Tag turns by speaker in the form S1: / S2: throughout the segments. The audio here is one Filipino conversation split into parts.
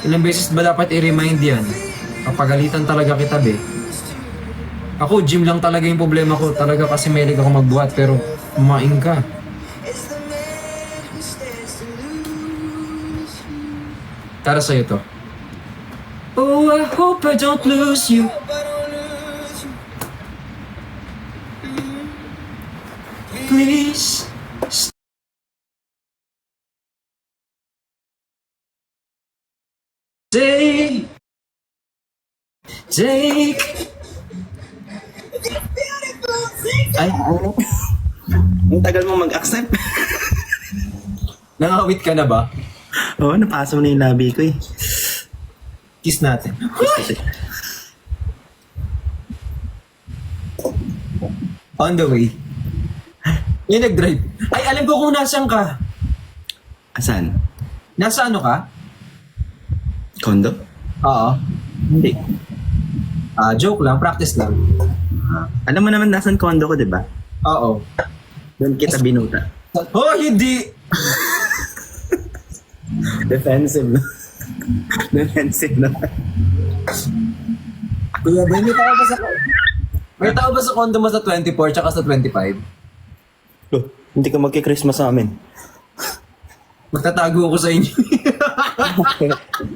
S1: Ilang beses ba dapat i-remind yan? Papagalitan talaga kita, be. Ako, gym lang talaga yung problema ko. Talaga kasi mahilig ako magbuhat, pero kumain ka. Para sa'yo to. Oh, I hope I don't lose you. Please. Take. Ay,
S2: Ang tagal mo mag-accept.
S1: nangawit ka na ba?
S2: Oo, napasa mo na yung labi ko eh.
S1: Kiss natin. On the way. Yung nag-drive. Ay, alam ko kung nasan ka.
S2: Asan?
S1: Nasa ano ka?
S2: Kondo?
S1: Oo.
S2: Hindi.
S1: Joke lang, practice lang.
S2: Alam mo naman nasan kondo ko, di ba?
S1: Oo.
S2: Doon kita binuta.
S1: Oh, hindi!
S2: Defensive na. Defensive na.
S1: Kuya, ba, may tao ba sa condo mo sa 24 tsaka sa 25?
S2: Oh, hindi ka magki-Christmas sa amin.
S1: Magtatago ako sa inyo.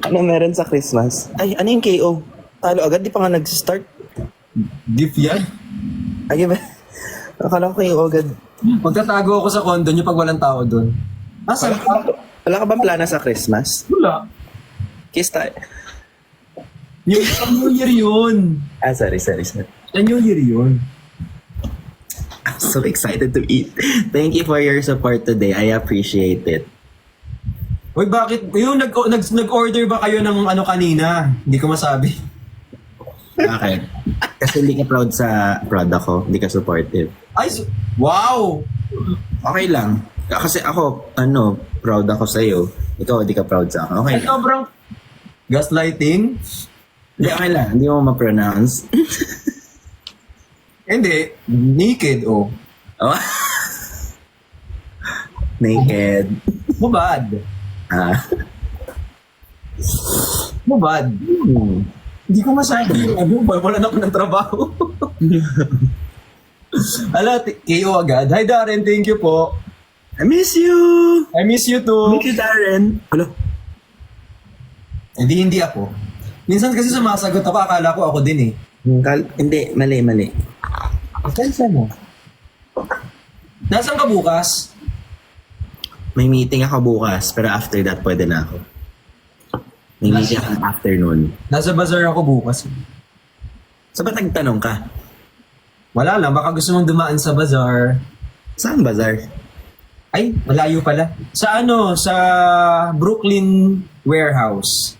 S2: Ano meron sa Christmas? Ay, ano yung KO? Talo agad, di pa nga nag-start.
S1: Gift yan?
S2: Ay, ba? Akala ko KO agad.
S1: Magtatago ako sa condo nyo pag walang tao doon. Saan ka?
S2: Wala ka bang plana sa Christmas?
S1: Wala.
S2: Kiss tayo.
S1: New Year yun.
S2: Sorry.
S1: New Year yun.
S2: I'm so excited to eat. Thank you for your support today. I appreciate it.
S1: Uy, bakit? Yung nag-order ba kayo ng ano kanina? Hindi ko masabi.
S2: Bakit? Kasi hindi ka proud sa product ko. Hindi ka supportive.
S1: Ay, wow!
S2: Okay lang. Kasi ako, proud ako sa'yo. Ikaw, hindi ka proud sa akin. Okay
S1: Ay,
S2: lang.
S1: sobrang gaslighting?
S2: Hindi, okay lang. Hindi mo ma-pronounce.
S1: Hindi. Naked, oh.
S2: Oh. Naked.
S1: Mubad. Mubad. Hindi ko masabi. Wala na ako ng trabaho. Ala, KO agad. Hi Darren, thank you po.
S2: I miss you!
S1: I miss you too.
S2: Thank you, Darren. Hello?
S1: Hindi ako. Minsan kasi sumasagot ako, akala ko ako din eh.
S2: Hindi, mali.
S1: Saan mo? Nasaan ka bukas?
S2: May meeting ako bukas, pero after that, pwede na ako. May meeting ako afternoon.
S1: Nasa bazaar ako bukas.
S2: So, ba't nagtanong ka?
S1: Wala lang, baka gusto mong dumaan sa bazaar.
S2: Saan bazaar?
S1: Ay, malayo pala. Sa sa Brooklyn Warehouse.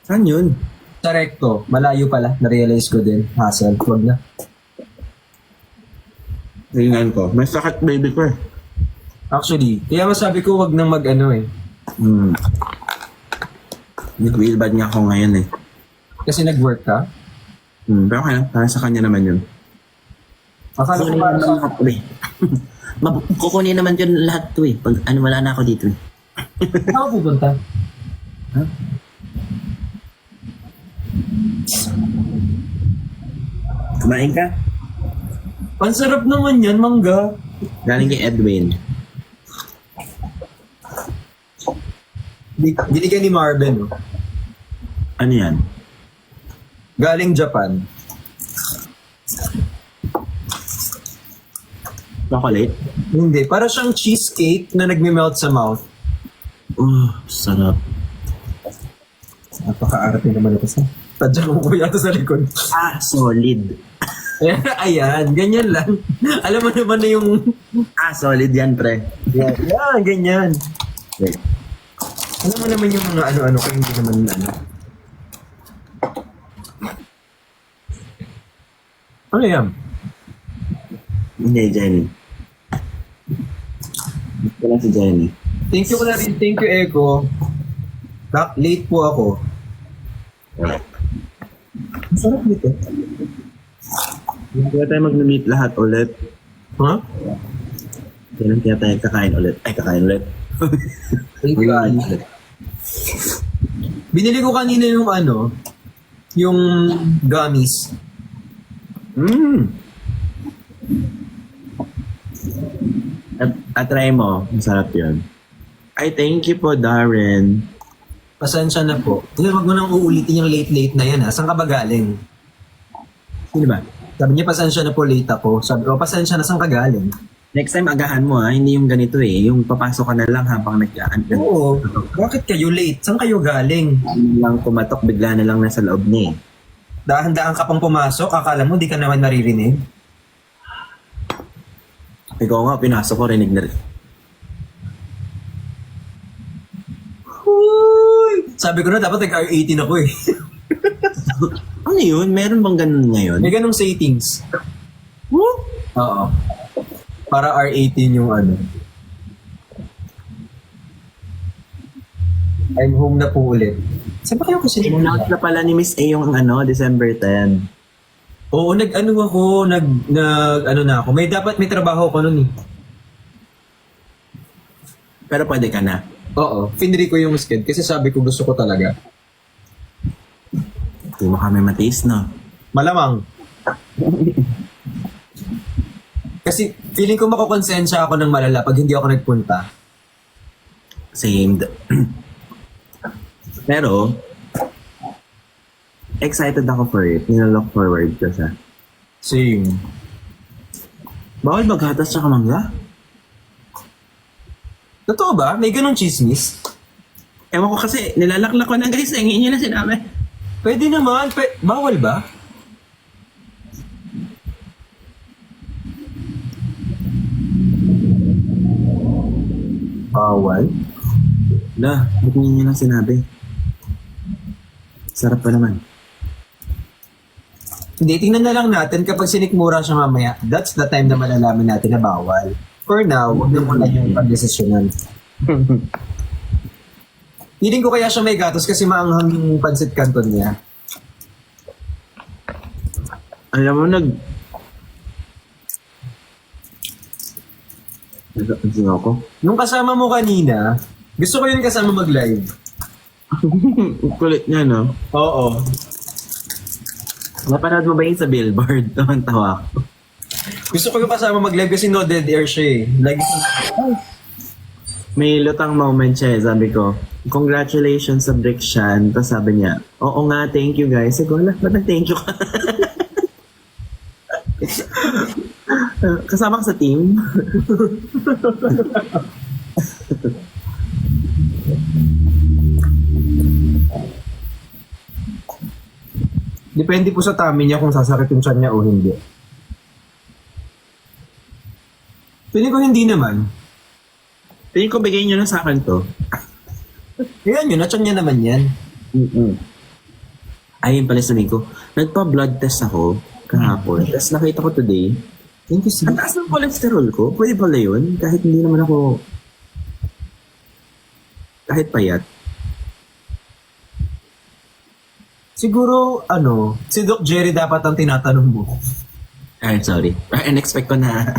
S2: Saan yun?
S1: Sa Recto, malayo pala. Na-realize ko din. Hassle, huwag na.
S2: Tingnan ko. May sakit baby ko eh.
S1: Actually, kaya masabi ko wag nang mag-ano eh.
S2: Nag-wheelbad nga ako ngayon eh.
S1: Kasi nag-work ka.
S2: Pero kaya, para sa kanya naman yun.
S1: Akala ko para sa...
S2: Kukunin naman yun lahat to eh. Pag wala na ako dito eh.
S1: Saan ka pupunta?
S2: Kumain ka?
S1: Ang sarap naman yan, mangga.
S2: Galing kay Edwin.
S1: Binigyan ni Marvin. Oh.
S2: Ano yan?
S1: Galing Japan.
S2: Chocolate?
S1: Hindi, para siyang cheesecake na nagme-melt sa mouth.
S2: Sarap.
S1: Napaka-arte naman ito sa... Tadya ko yata sa likod.
S2: Solid.
S1: Ayan, ganyan lang. Alam mo naman na yung...
S2: Solid yan, pre.
S1: Yan, ganyan.
S2: Okay.
S1: Alam mo naman yung mga ano-ano kung hindi naman ano. Ano yan?
S2: Hindi, Jenny. Gusto lang si Jenny.
S1: Thank you ko na rin. Thank you, Eko. Late po ako. Ang sarap nito.
S2: Kaya tayo mag-meet lahat ulit.
S1: Ha?
S2: Kaya tayo kakain ulit. Ay, kakain ulit.
S1: Thank you, Ali. Binili ko kanina yung yung gummies.
S2: At try mo. Masarap yun. Ay, thank you po, Darren.
S1: Pasensya na po. Wag mo nang uulitin yung late na yan ha. Saan ka ba galing?
S2: Sino ba?
S1: Sabi niya, pasensya na po, late ako. Sabi ko, pasensya na, saan ka galing?
S2: Next time, agahan mo ha. Hindi yung ganito eh. Yung papasok ka na lang habang nag-aan.
S1: Oo. Bakit kayo late? Saan kayo galing?
S2: Lang kumatok, bigla na lang nasa loob niya eh.
S1: Dahan-dahan ka pang pumasok, akala mo di ka naman naririnig.
S2: Ikaw nga, pinasok ko, rinig na rin.
S1: Sabi ko na, dapat nag-R18 ako eh.
S2: Ano yun? Meron bang ganun ngayon?
S1: May ganong settings. Oo. Para R18 yung I'm home na po ulit. Saan ba kayo kasi?
S2: In-announce na pala ni Miss A yung December 10.
S1: Oo, na ako. May trabaho ko nun eh.
S2: Pero pwede ka na.
S1: Oo. Finri ko yung sked kasi sabi ko gusto ko talaga.
S2: Hindi mo kami matiis, no?
S1: Malamang. Kasi feeling ko makukonsensya ako ng malala pag hindi ako nagpunta.
S2: Same. Pero, excited ako for it. Nilalook forward ko siya.
S1: Same.
S2: Bawal maghatas sa kamangga?
S1: Totoo ba? May ganong chismis?
S2: Ewan ko kasi, nilalaklak ko na guys. Hingin niyo na sinabi.
S1: Pwede naman. Bawal ba? Bawal?
S2: Ba't niyo lang sinabi? Sarap pa naman.
S1: Hindi, tingnan na lang natin kapag sinikmura siya mamaya. That's the time na malalaman natin na bawal. For now, huwag na muna yung pagdesisyonan. Feeling ko kaya siya may gatos kasi maanghang yung pancit canton niya.
S2: Alam mo, ako?
S1: Nung kasama mo kanina, gusto ko yun kasama mag-live.
S2: Kulit niya, no?
S1: Oo.
S2: Napanood mo ba yun sa billboard? Tawa ko.
S1: Gusto ko yung kasama mag-live kasi no dead air siya eh. Like,
S2: May lutang moment siya eh, sabi ko. Congratulations sa Brickshan. Tapos sabi niya, oo nga, thank you guys. Sabi ko, ba't nag-thank you ka? Kasama ka sa team?
S1: depende po sa tummy niya kung sasakit yung tiyan niya o hindi. Feeling ko hindi naman.
S2: Tingin ko bigay niyo na sa akin to.
S1: Ayan yun, na-tiyan niya naman yan.
S2: Ayun pala sabihin ko, nagpa-blood test ako kahapon. Tapos nakita ko today,
S1: Thank you, sir.
S2: ang taas ng cholesterol ko. Pwede pala yun? Kahit hindi naman ako, kahit payat.
S1: Siguro, si Doc Jerry dapat ang tinatanong mo.
S2: Ay, sorry. In-expect ko na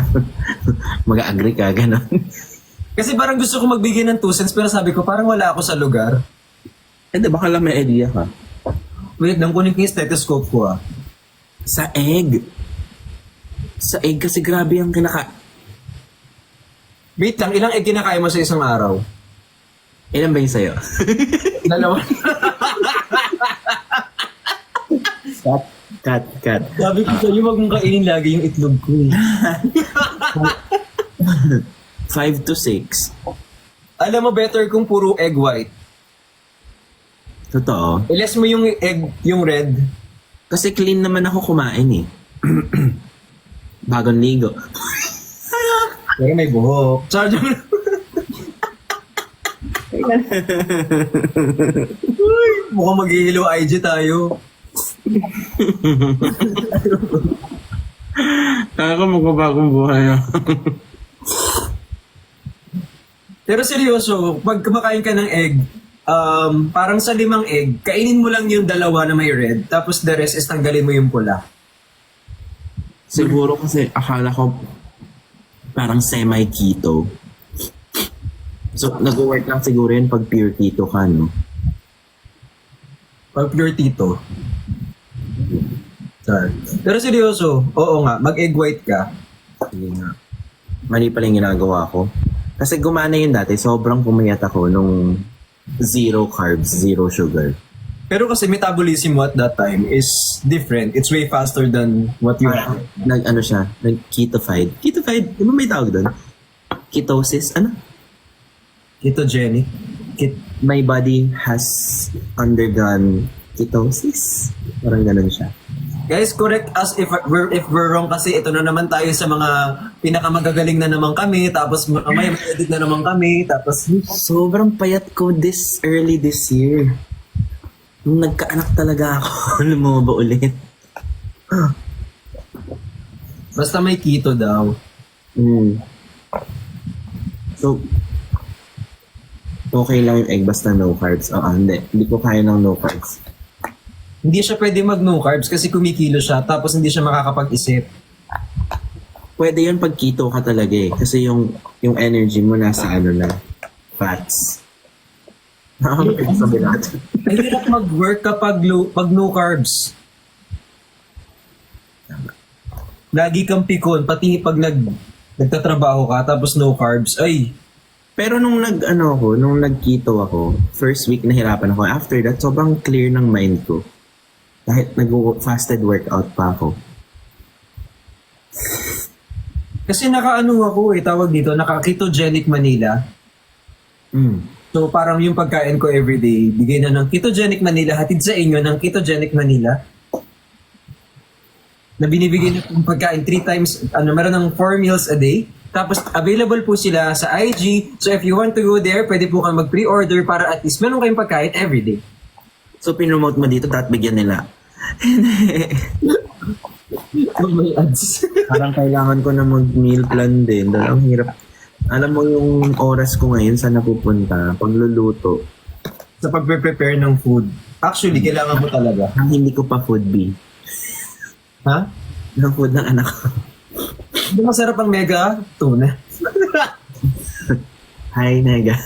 S2: mag-agree ka, gano'n.
S1: Kasi parang gusto ko magbigay ng 2 cents pero sabi ko parang wala ako sa lugar.
S2: Hindi, baka lang may idea ka.
S1: Wait lang, kunin ko yung stethoscope ko ah.
S2: Sa egg. Sa egg kasi grabe ang
S1: Wait lang, ilang egg kinakain mo sa isang araw?
S2: Ilan ba yung sa'yo?
S1: Dalawa.
S2: Cut.
S1: Sabi ko sa'yo, wag mong kainin lagi yung itlog ko eh.
S2: 5 to 6.
S1: Alam mo, better kung puro egg white.
S2: Totoo.
S1: Iles mo yung egg, yung red.
S2: Kasi clean naman ako kumain eh. Bagong ligo.
S1: Pero may buhok. Charge mo. Uy, mukhang mag-hello IG tayo.
S2: Kaya ko magbabagong buhay.
S1: Pero seryoso, pag kumakain ka ng egg, parang sa 5 egg, kainin mo lang yung 2 na may red, tapos the rest is tanggalin mo yung pula.
S2: Siguro kasi akala ko parang semi-keto. So, nag-work lang siguro yun pag pure keto ka, no?
S1: Pag pure tito. Sorry. Pero seryoso, oo nga, mag-egg white ka.
S2: Sige nga. Mali pala yung ginagawa ko. Kasi gumana yun dati, sobrang pumayat ako nung zero carbs, zero sugar.
S1: Pero kasi metabolism mo at that time is different. It's way faster than what you have.
S2: Nag-ano siya, nag-ketofied. Ketofied, di ba may tawag doon? Ketosis, ano?
S1: Ketogenic.
S2: My body has undergone ketosis. Parang ganun siya.
S1: Guys, correct us if we're wrong kasi ito na naman tayo sa mga pinakamagagaling na naman kami, tapos may edit na naman kami, tapos
S2: Sobrang payat ko early this year. Nung nagkaanak talaga ako, lumaba ulit.
S1: basta may keto daw.
S2: So, okay lang yung egg basta no carbs. Hindi. Hindi ko kaya ng no carbs.
S1: Hindi siya pwede mag no carbs kasi kumikilo siya tapos hindi siya makakapag-isip.
S2: Pwede yun pag keto ka talaga eh. Kasi yung energy mo nasa ano na, fats. Nakakapag sabi natin.
S1: Ang hirap mag-work kapag pag no carbs. Lagi kang pikon, pati pag nagtatrabaho ka tapos no carbs. Ay,
S2: Pero nung nag-keto ako, first week nahirapan ako. After that, sobrang clear ng mind ko. Kahit nag-fasted workout pa ako.
S1: kasi naka-ano ako tawag dito, naka-ketogenic Manila. So parang yung pagkain ko everyday, bigay na ng Ketogenic Manila, hatid sa inyo ng Ketogenic Manila. Na binibigay na yung pagkain 3 times, meron ng 4 meals a day. Tapos available po sila sa IG. So if you want to go there, pwede po kang mag-pre-order para at least meron kayong pagkain everyday.
S2: So, pinromote mo dito, dapat bigyan nila.
S1: May ads.
S2: Parang kailangan ko na mag-meal plan din. Dahil ang hirap. Alam mo yung oras ko ngayon saan napupunta, pagluluto.
S1: Sa pagpe-prepare ng food. Actually, kailangan mo talaga.
S2: Ang hindi ko pa food B.
S1: Ha?
S2: Ng food ng anak ko.
S1: Hindi masarap ang mega tuna.
S2: Hi, Nega.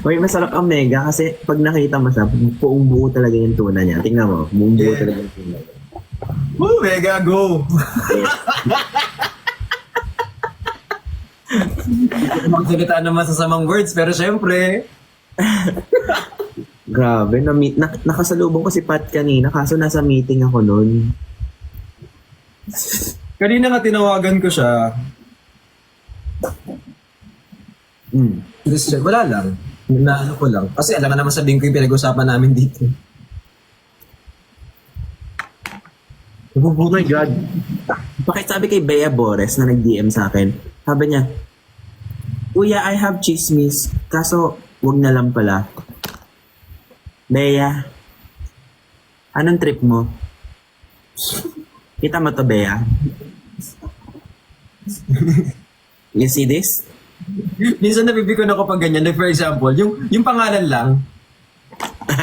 S2: Uy, masarap ang mega kasi pag nakita mo siya, buong buo talaga yung tuna niya. Tingnan mo, buong buo
S1: Yeah.
S2: talaga yung tuna.
S1: Woo, mega, go! Magsalita naman sa samang words, pero syempre,
S2: Grabe, nakasalubong ko si Pat kanina kaso nasa meeting ako noon.
S1: kanina nga tinawagan ko siya. Just, wala lang. Na ano ko lang. Kasi alam ka naman sabihin ko yung pinag-usapan namin dito.
S2: Oh my God. Bakit sabi kay Bea Bores na nag-DM sa akin, sabi niya, Kuya, I have chismis, kaso wag na lang pala. Bea, anong trip mo? Kita mo to, Bea? You see this?
S1: Minsan nabibigyan ako pag ganyan. Like for example, yung pangalan lang.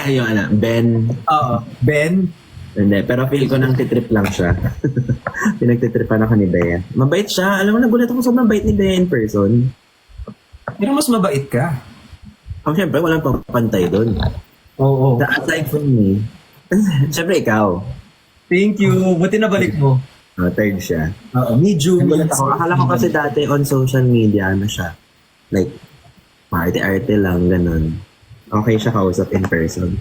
S2: Yung Ben.
S1: Oo, Ben.
S2: Hindi, pero feel ko nang titrip lang siya. Pinagtitripan ako ni Bea. Mabait siya. Alam mo, nagulat ako sobrang bait ni Bea in person.
S1: Pero mas mabait ka.
S2: Siyempre, walang pantay doon.
S1: Oo.
S2: Aside from me, siyempre ikaw.
S1: Thank you. Buti nabalik mo.
S2: Third siya.
S1: Oo, medium.
S2: Nagulat ako. Akala ko kasi dati on social media, ano siya, like, party-arte lang, ganun. Okay siya kausap in person.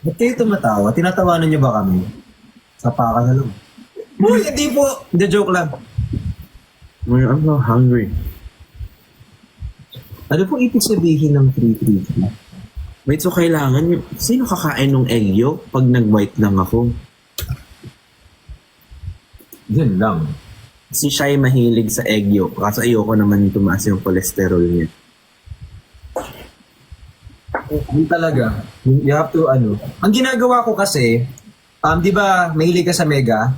S1: Ba't kayo tumatawa? Tinatawanan niyo ba kami? Sapa ka na lang. Uy, hindi po! Hindi, joke lang.
S2: I'm so hungry.
S1: Ano pong ibig sabihin ng 333?
S2: Wait, so kailangan, sino kakain ng egg yolk pag nag-white lang ako?
S1: Yan lang.
S2: Si Shai mahilig sa egg yolk, kaso ayoko naman tumaas yung cholesterol niya.
S1: Yun talaga. You have to, Ang ginagawa ko kasi, di ba, mahilig ka sa mega?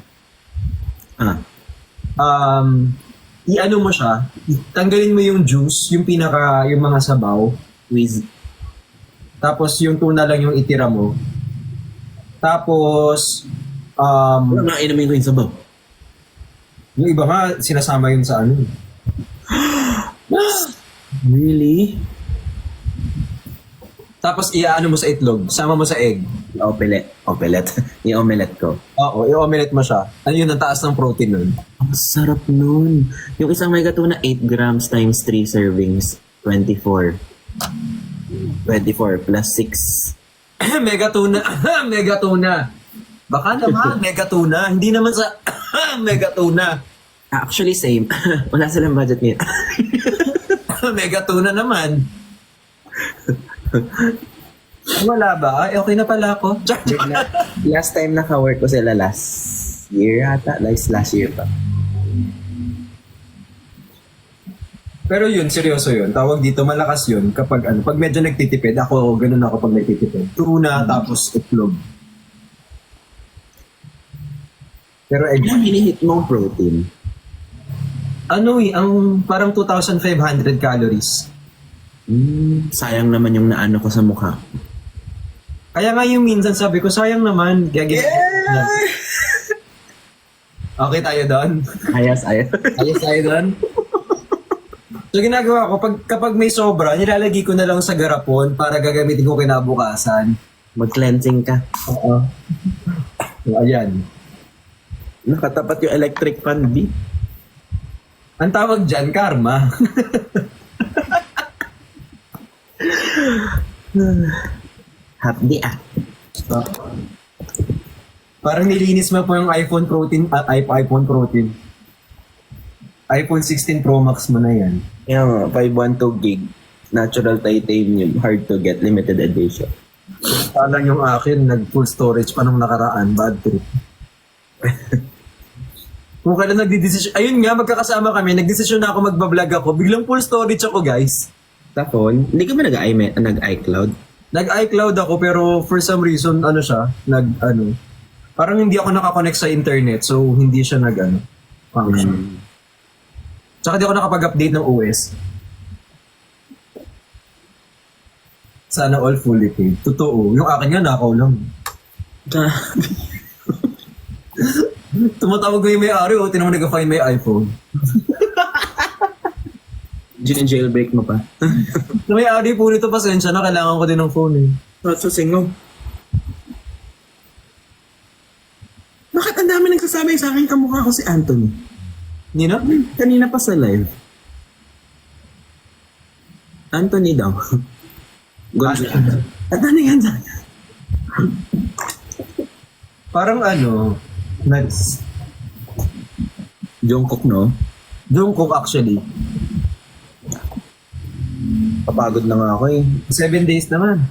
S1: I-ano mo siya, tanggalin mo yung juice, yung mga sabaw, tapos yung tuna lang yung itira mo. Tapos,
S2: Wala nga inumin ko yung sabaw.
S1: yung iba nga, sinasama yun sa
S2: Really?
S1: Tapos iaano mo sa itlog, sama mo sa egg.
S2: Omelette. Yung omelette ko.
S1: Oo, i-omelette mo siya. Ano yun, ang taas ng protein nun.
S2: Ang sarap nun. Yung isang mega tuna, 8 grams times 3 servings, 24. 24 plus 6.
S1: Mega tuna. Mega tuna. Baka naman, mega tuna. Hindi naman sa mega tuna.
S2: Actually, same. Wala silang budget niya.
S1: Mega tuna naman. Wala ba? Ay, okay na pala ako.
S2: Last time naka-work ko sila last year ata. Last year pa.
S1: Pero yun, seryoso yun. Tawag dito, malakas yun. Kapag ano, pag medyo nagtitipid, ako, ganun ako pag nagtitipid. Tuna, tapos itlog. Pero egg,
S2: Ano hinihit mong protein?
S1: ano ang parang 2,500 calories.
S2: Sayang naman yung naano ko sa mukha.
S1: Kaya nga yung minsan sabi ko, sayang naman. Okay tayo doon.
S2: Ayos.
S1: Ayos tayo doon. So ginagawa ko, kapag may sobra, nilalagay ko na lang sa garapon para gagamitin ko kinabukasan.
S2: Mag-cleansing ka.
S1: Oo. So, ayan.
S2: Nakatapat yung electric fan, B.
S1: Ang tawag dyan, karma.
S2: Happy ah.
S1: Parang nilinis mo po yung iPhone protein at iPhone protein. iPhone 16 Pro Max mo na yan.
S2: Yung 512 gig. Natural titanium. Hard to get. Limited edition.
S1: Parang yung akin, nag-full storage pa nung nakaraan. Bad trip. Kung kailan nagdidesisyon, ayun nga, magkakasama kami, nagdesisyon na ako magbablog ako, biglang full storage ako, guys.
S2: Sa phone, hindi ka ba nag-iCloud?
S1: Nag-iCloud ako, pero for some reason, parang hindi ako nakakonect sa internet, so hindi siya function. Tsaka di ako nakapag-update ng OS. Sana all fully paid. Totoo. Yung akin nga, nakaw lang. Tumatawag ko yung may-ari, tinawag nag-find my iPhone.
S2: Jailbreak mo pa.
S1: Na may-ari po nito, pasensya na, kailangan ko din ng phone eh.
S2: So, singaw. Bakit ang dami nagsasabi sa akin kamukha ko si Anthony?
S1: Nino?
S2: Kanina pa sa live. Anthony daw. Gonzaga. Anthony Gonzaga.
S1: Parang nice.
S2: Jungkook, no?
S1: Jungkook actually.
S2: Papagod na nga ako eh.
S1: 7 days naman.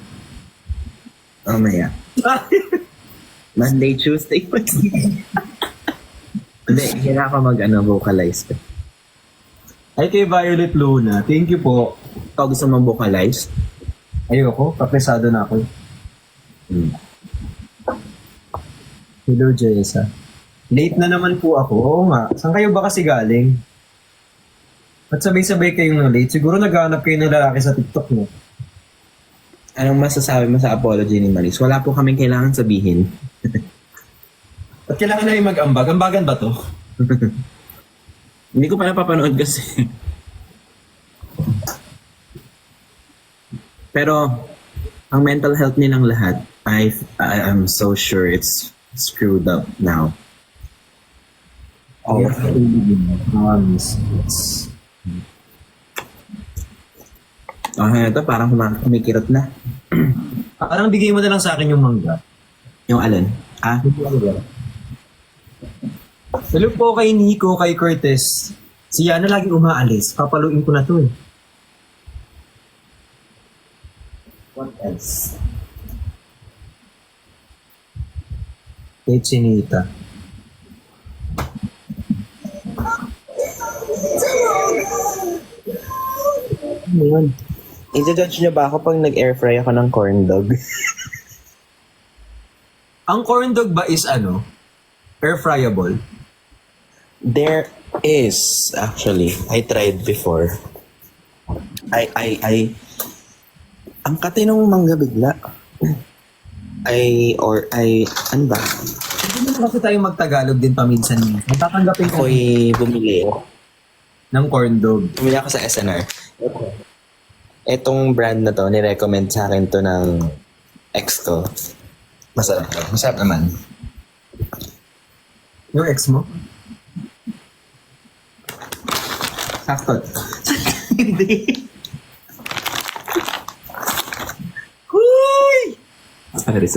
S2: Maya. Monday, Tuesday, Wednesday. Hindi, hira ka vocalize.
S1: Ay kay Violet Luna, thank you po.
S2: Ikaw gusto mong vocalize?
S1: Ayoko, kapresado na ako. Hello, Jessa. Late na naman po ako. Oo nga. Saan kayo ba kasi galing? At sabay-sabay kayong na late. Siguro naghahanap kayo ng lalaki sa TikTok mo.
S2: Anong masasabi mo sa apology ni Maris? Wala po kaming kailangan sabihin.
S1: At kailangan namin mag-ambag. Ambagan ba to?
S2: Hindi ko pa napapanood kasi. Pero, ang mental health nilang lahat, I'm so sure it's screwed up now.
S1: Oh, promise.
S2: Ito parang kumikirot na.
S1: Parang bigay mo na lang sa akin yung mangga.
S2: Yung alin?
S1: Hello po kay Nico, kay Curtis. Si Yana laging umaalis. Papaluin ko na to eh. What else? Kay Chinita. Ano yun?
S2: I-judge nyo ba ako pag nag-air fry ako ng corn dog?
S1: Ang corn dog ba is air fryable?
S2: There is, actually. I tried before. Ang katinong mangga bigla. Ano ba?
S1: Hindi naman kasi tayo magtagalog din paminsan. Matatanggapin ko
S2: Ako'y bumili.
S1: ng corn dog.
S2: Bumili ako sa SNR. Etong brand na to, nirecommend sa akin to ng ex ko. Masarap to. Masarap naman.
S1: Yung ex mo?
S2: Sakto. Hindi.
S1: Uy!
S2: Sorry.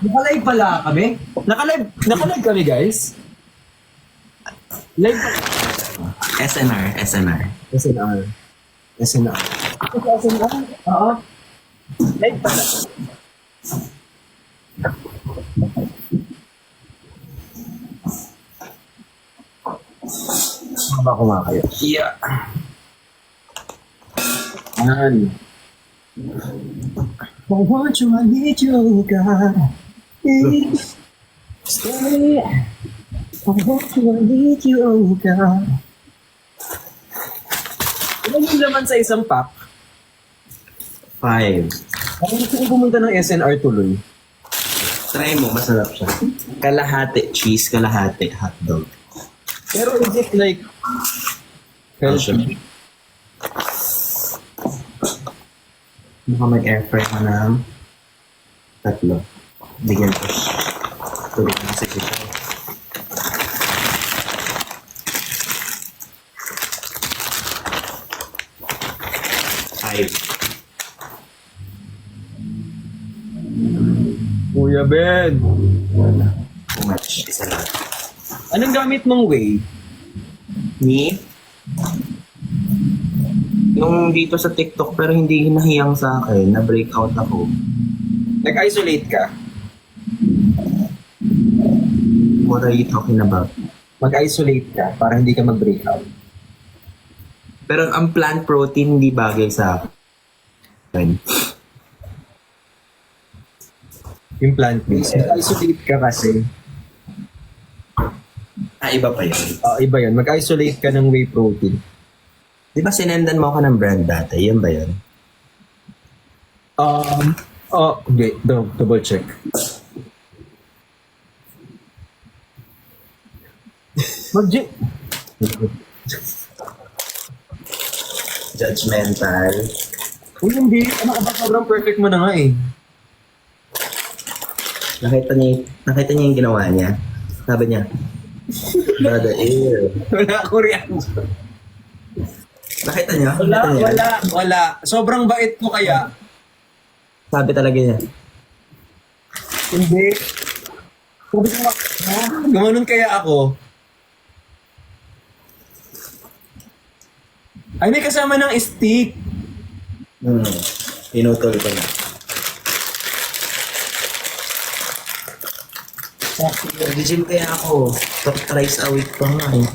S1: Naka-live pala kami? Naka-live kami, guys? Live pala.
S2: SNR.
S1: SNR. SNR. Ako sa SNR? Oo. Live pala. Baka kumakayo. Yeah. Yan. I want you, I need you, God. Stay. I want you, I need you, God. Ilan yung laman sa isang pack?
S2: 5.
S1: Parang gusto ko pumunta ng SNR tuloy.
S2: Try mo, masarap siya. Kalahati cheese, kalahati hotdog.
S1: Pero is it like healthy?
S2: Baka mag-air fry mo ng 3. Bigyan ko. Tulog na sa siya.
S1: Kuya Ben,
S2: Too much. Isa lang.
S1: anong gamit mong whey?
S2: Ni? Yung dito sa TikTok pero hindi hinahiyang sa akin. Na-breakout ako.
S1: Nag-isolate ka?
S2: What are you talking about?
S1: Mag-isolate ka para hindi ka mag-breakout.
S2: Pero ang plant protein hindi bagay sa akin.
S1: Yung plant-based. Mag-isolate ka kasi.
S2: Iba pa yun.
S1: Iba yun. Mag-isolate ka ng whey protein.
S2: Di ba sinendan mo ako ng brand dati? Yan ba yun?
S1: Okay. Double check.
S2: Judgmental.
S1: Uy, hindi. Ano ka ba? Sobrang perfect mo na nga eh.
S2: Nakita niya yung ginawa niya. Sabi niya, brother, ew.
S1: Wala ako reaction.
S2: Nakita niya? Nakita niya?
S1: Wala. Sobrang bait ko kaya.
S2: Sabi talaga niya.
S1: Hindi. Sabi ko, gumanon kaya ako. Ay, may kasama ng stick.
S2: Pinutol ko na. Nag-gym kaya ako. Thrice a week pa nga eh.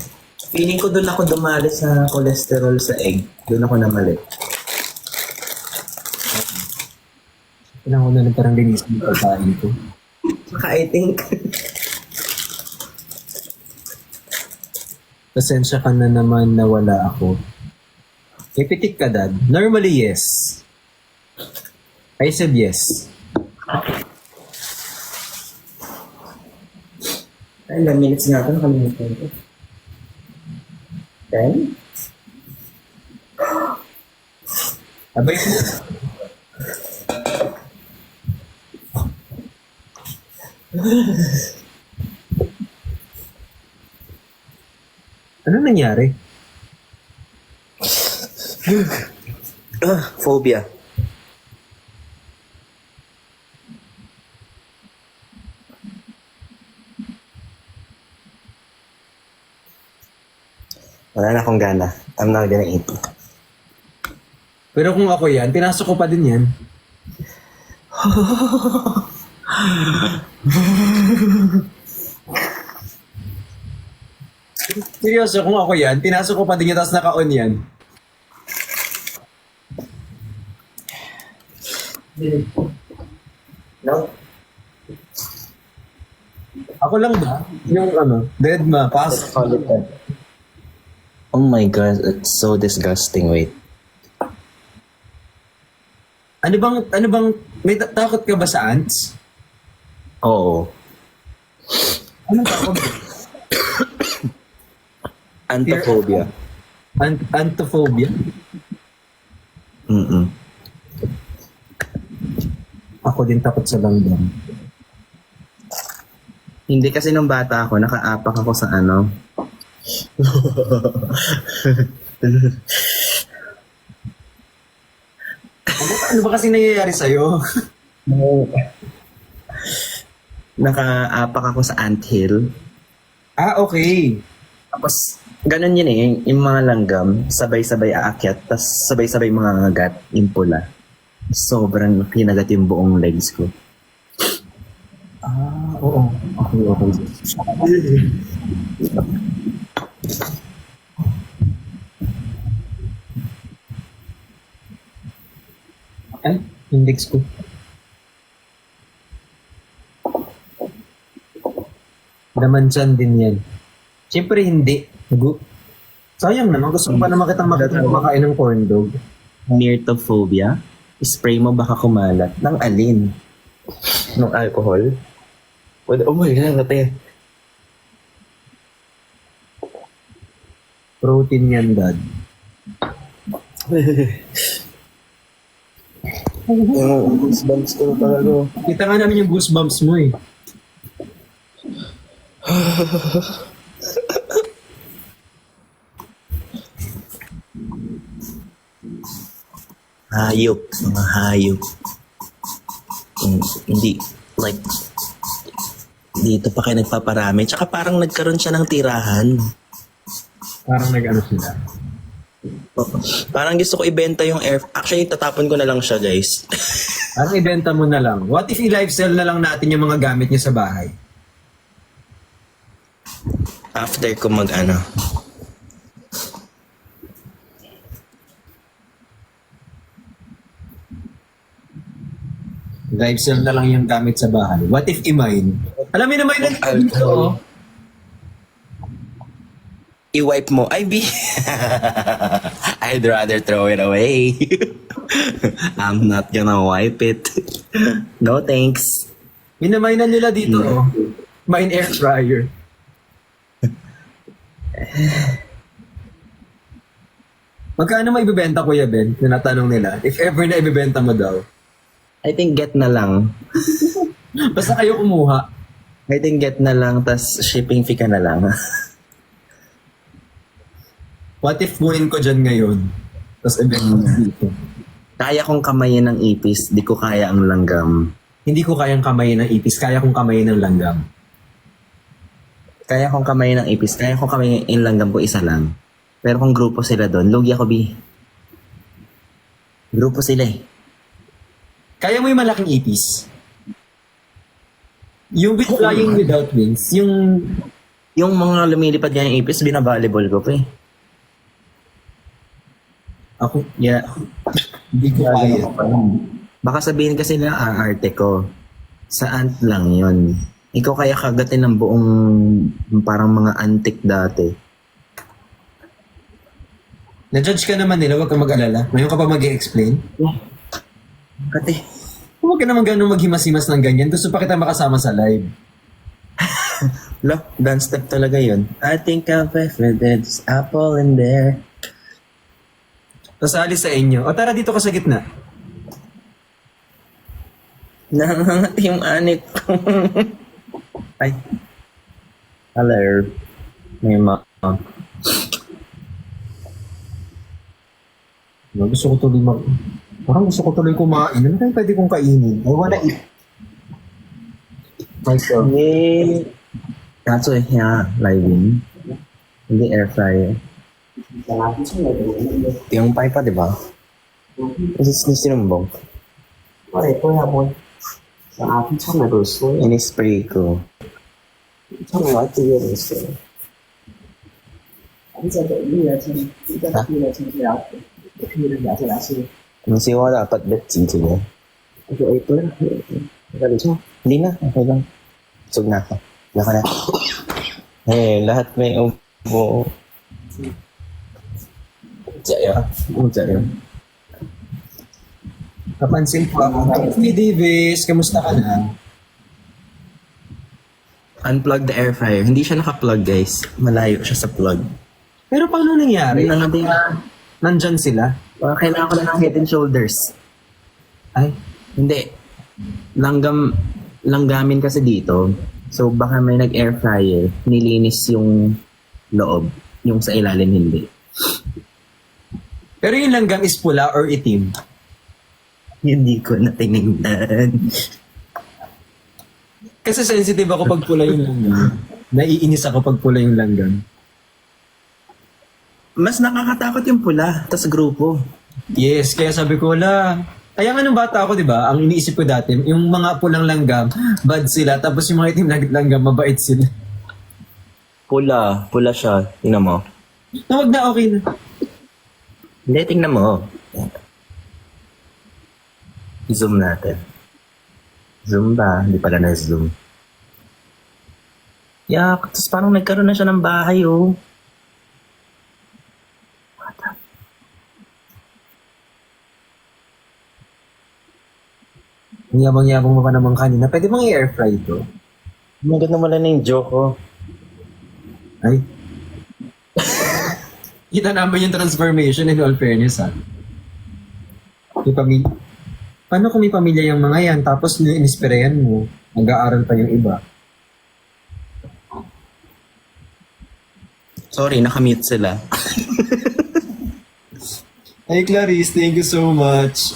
S2: Feeling ko doon ako dumali sa cholesterol sa egg. Doon ako namali.
S1: Kailangan ko na lang parang linisin yung pagkain ko.
S2: Saka I think,
S1: Pasensya ka na naman na wala ako. Ipitik ka, Dad. Normally, yes. I said yes.
S2: ilang minutes nga ito, nakalimutan ko. 10?
S1: Abay, ano nangyari?
S2: Phobia. Wala na akong gana. I'm not gonna eat.
S1: Pero kung ako yan, pinasok ko pa din yan. Seryoso, kung ako yan, pinasok ko pa din yan, tapos naka-on yan.
S2: No?
S1: Ako lang ba? Yung dead ma, pass.
S2: Oh my god, it's so disgusting. Wait.
S1: Ano bang, may takot ka ba sa ants?
S2: Oo.
S1: Anong takot?
S2: Antophobia.
S1: Antophobia?
S2: Mm-mm.
S1: Ako din takot sa langgam.
S2: Hindi kasi nung bata ako, nakaapak ako sa ano.
S1: Ano ba kasi nangyayari sa'yo?
S2: Nakaapak ako sa anthill.
S1: Okay.
S2: Tapos, ganun yun eh. Yung mga langgam, sabay-sabay aakyat, tapos sabay-sabay mga ngagat, yung pula. Sobrang kinagat yung buong legs ko.
S1: Oo. Okay. Ay, index ko. Naman dyan din yan. Siyempre hindi. Sayang naman. Gusto ko pa naman kitang makita kumakain ng corn dog.
S2: Myrtophobia, spray mo baka kumalat. Ng alin? Ng alcohol? Oh my God, ate.
S1: Protein yan, dad.
S2: Goosebumps ko na talaga.
S1: Kita nga namin yung goosebumps mo eh.
S2: Hayop. Mga hayop. Hindi, like, dito pa kayo nagpaparami. Tsaka parang nagkaroon siya ng tirahan.
S1: Parang nag-ano sila.
S2: Parang gusto ko ibenta yung air... Actually, tatapon ko na lang siya, guys.
S1: Parang ibenta mo na lang. What if i-live sell na lang natin yung mga gamit niya sa bahay?
S2: After ko mag-ano.
S1: Live sell na lang yung gamit sa bahay. What if i-mine? Alam mo naman yung dito,
S2: I-wipe mo. Ay, I'd rather throw it away. I'm not gonna wipe it. No thanks.
S1: minamainan nila dito, mine air fryer. Magkano mo ibibenta, Kuya Ben? Tinatanong nila. If ever na ibibenta mo daw.
S2: I think get na lang.
S1: Basta kayo kumuha.
S2: I think get na lang, tas shipping fee ka na lang.
S1: What if kunin ko dyan ngayon? Tapos ibenta mo dito.
S2: Kaya kong kamayin ng ipis, di ko kaya ang langgam.
S1: Hindi ko kayang kamayin ng ipis, kaya kong kamayin ng langgam.
S2: Kaya kong kamayin ng ipis, kaya kong kamayin yung langgam ko isa lang. Pero kung grupo sila doon, lugi ako, B. Grupo sila eh.
S1: Kaya mo yung malaking ipis? Yung with flying without wings, yung...
S2: Yung mga lumilipad nga yung ipis, binabalibol ko pa eh.
S1: Ako, yeah. Hindi ko kaya.
S2: Baka sabihin kasi nila aarte ko. Sa ant lang yon. Ikaw kaya kagatin ng buong parang mga antik dati.
S1: Na-judge ka naman nila, huwag kang mag-alala. Ngayon ka pa mag-i-explain?
S2: Kati.
S1: Huwag ka naman ganun maghimas-himas ng ganyan. Gusto pa kita makasama sa live.
S2: Look, dance step talaga yun. I think I've left this apple in there.
S1: Tapos alis sa inyo. O tara dito ka sa gitna.
S2: Nangangat yung anit ko. Ay. Hello. May
S1: Gusto ko tuloy Parang gusto ko tuloy kumain. Ano kaya pwede kong kainin? I wanna eat. Myself.
S2: Yay. Kaso eh, live-in. Hindi air fryer. Yung pipe pa, di ba? Sinumbong. In-spray ko. Kasi wala dapat bet sila. Hindi na, okay lang. Sug na ako. Laka na. Eh, lahat may ubo. Jaya. Jaya.
S1: Kapansin ko ako. Hey Davis, kamusta ka na?
S2: Unplug the air fryer. Hindi siya naka-plug, guys. Malayo siya sa plug.
S1: Pero paano nangyari?
S2: Hindi na nga din.
S1: nandyan sila.
S2: Kailangan ko na ng Head and Shoulders.
S1: Ay,
S2: Hindi. Langgamin kasi dito. So baka may nag-air fryer, nilinis yung loob, yung sa ilalim hindi.
S1: pero yung langgam is pula or itim.
S2: Hindi ko na tinignan.
S1: Kasi sensitive ako pag pula yung langgam. Naiinis ako pag pula yung langgam.
S2: Mas nakakatakot yung pula, tas grupo.
S1: Yes, kaya sabi ko, kaya nga nung bata ako, di ba, ang iniisip ko dati, yung mga pulang langgam, bad sila, tapos yung mga itim na langgam, mabait sila.
S2: Pula siya. Tingnan mo.
S1: Nawag na, okay na.
S2: Hindi, tingnan mo. Zoom natin. Zoom ba? Hindi pala na-zoom. Yak, tapos parang nagkaroon na siya ng bahay, oh.
S1: Ang yabang-yabang mo pa naman kanina. Pwede bang i-air fry ito?
S2: Maganda mo lang na yung joke ko.
S1: Ay. Kita namin yung transformation in all fairness, ha? Paano kung may pamilya yung mga yan, tapos inispirayan mo, mag-aaral pa yung iba?
S2: Sorry, nakamute sila.
S1: Hey Clarice, thank you so much.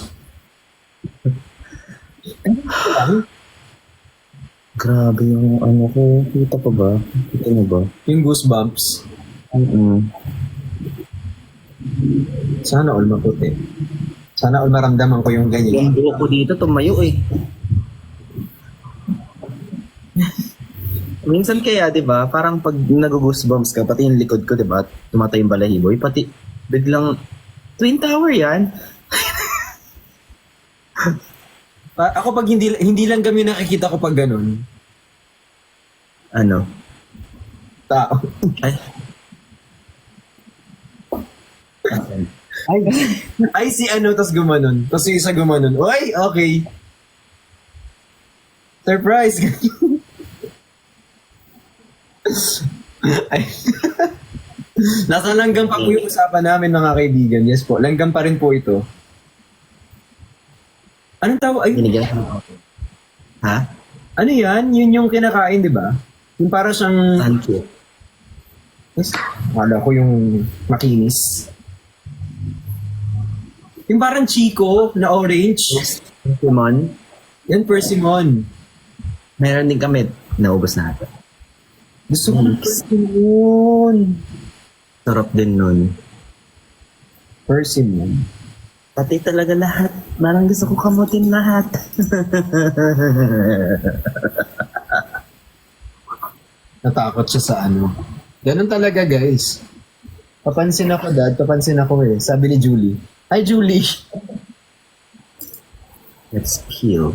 S2: Grabe yung ano ko. Kita pa ba? Kita mo ba?
S1: Yung goosebumps. Sana all maputi. Sana all maramdaman ko yung ganyan.
S2: Yung buhok ko dito, tumayo eh. Minsan kaya, di ba, parang pag nag-goosebumps ka, pati yung likod ko, di ba, tumatay yung balahibo, pati biglang, Twin Tower yan.
S1: Ako pag hindi lang kami nakikita ko pag ganun.
S2: Ano?
S1: Tao.
S2: Ay.
S1: Ay, si ano, tas gumanon. Tas yung isa gumanon. Oy, okay. Surprise! Ay. Nasa langgam pa po yung usapan namin, mga kaibigan. Yes po, langgam pa rin po ito. Anong tawag? Ay,
S2: Binigyan ko. Ha?
S1: ano yan? Yun yung kinakain, di ba? Yung para siyang...
S2: Sancho.
S1: Yes, akala ko yung makinis. Yung parang Chico na orange.
S2: Simon,
S1: Yan, persimmon.
S2: meron din kami. Naubos na ito.
S1: Gusto ko ng persimmon.
S2: Sarap din nun.
S1: Persimmon.
S2: Pati talaga lahat. Parang gusto ko kamutin lahat.
S1: Natakot siya sa ano. Ganun talaga, guys. Papansin ako, Dad. Papansin ako eh. Sabi ni Julie. Hi, Julie.
S2: Let's peel.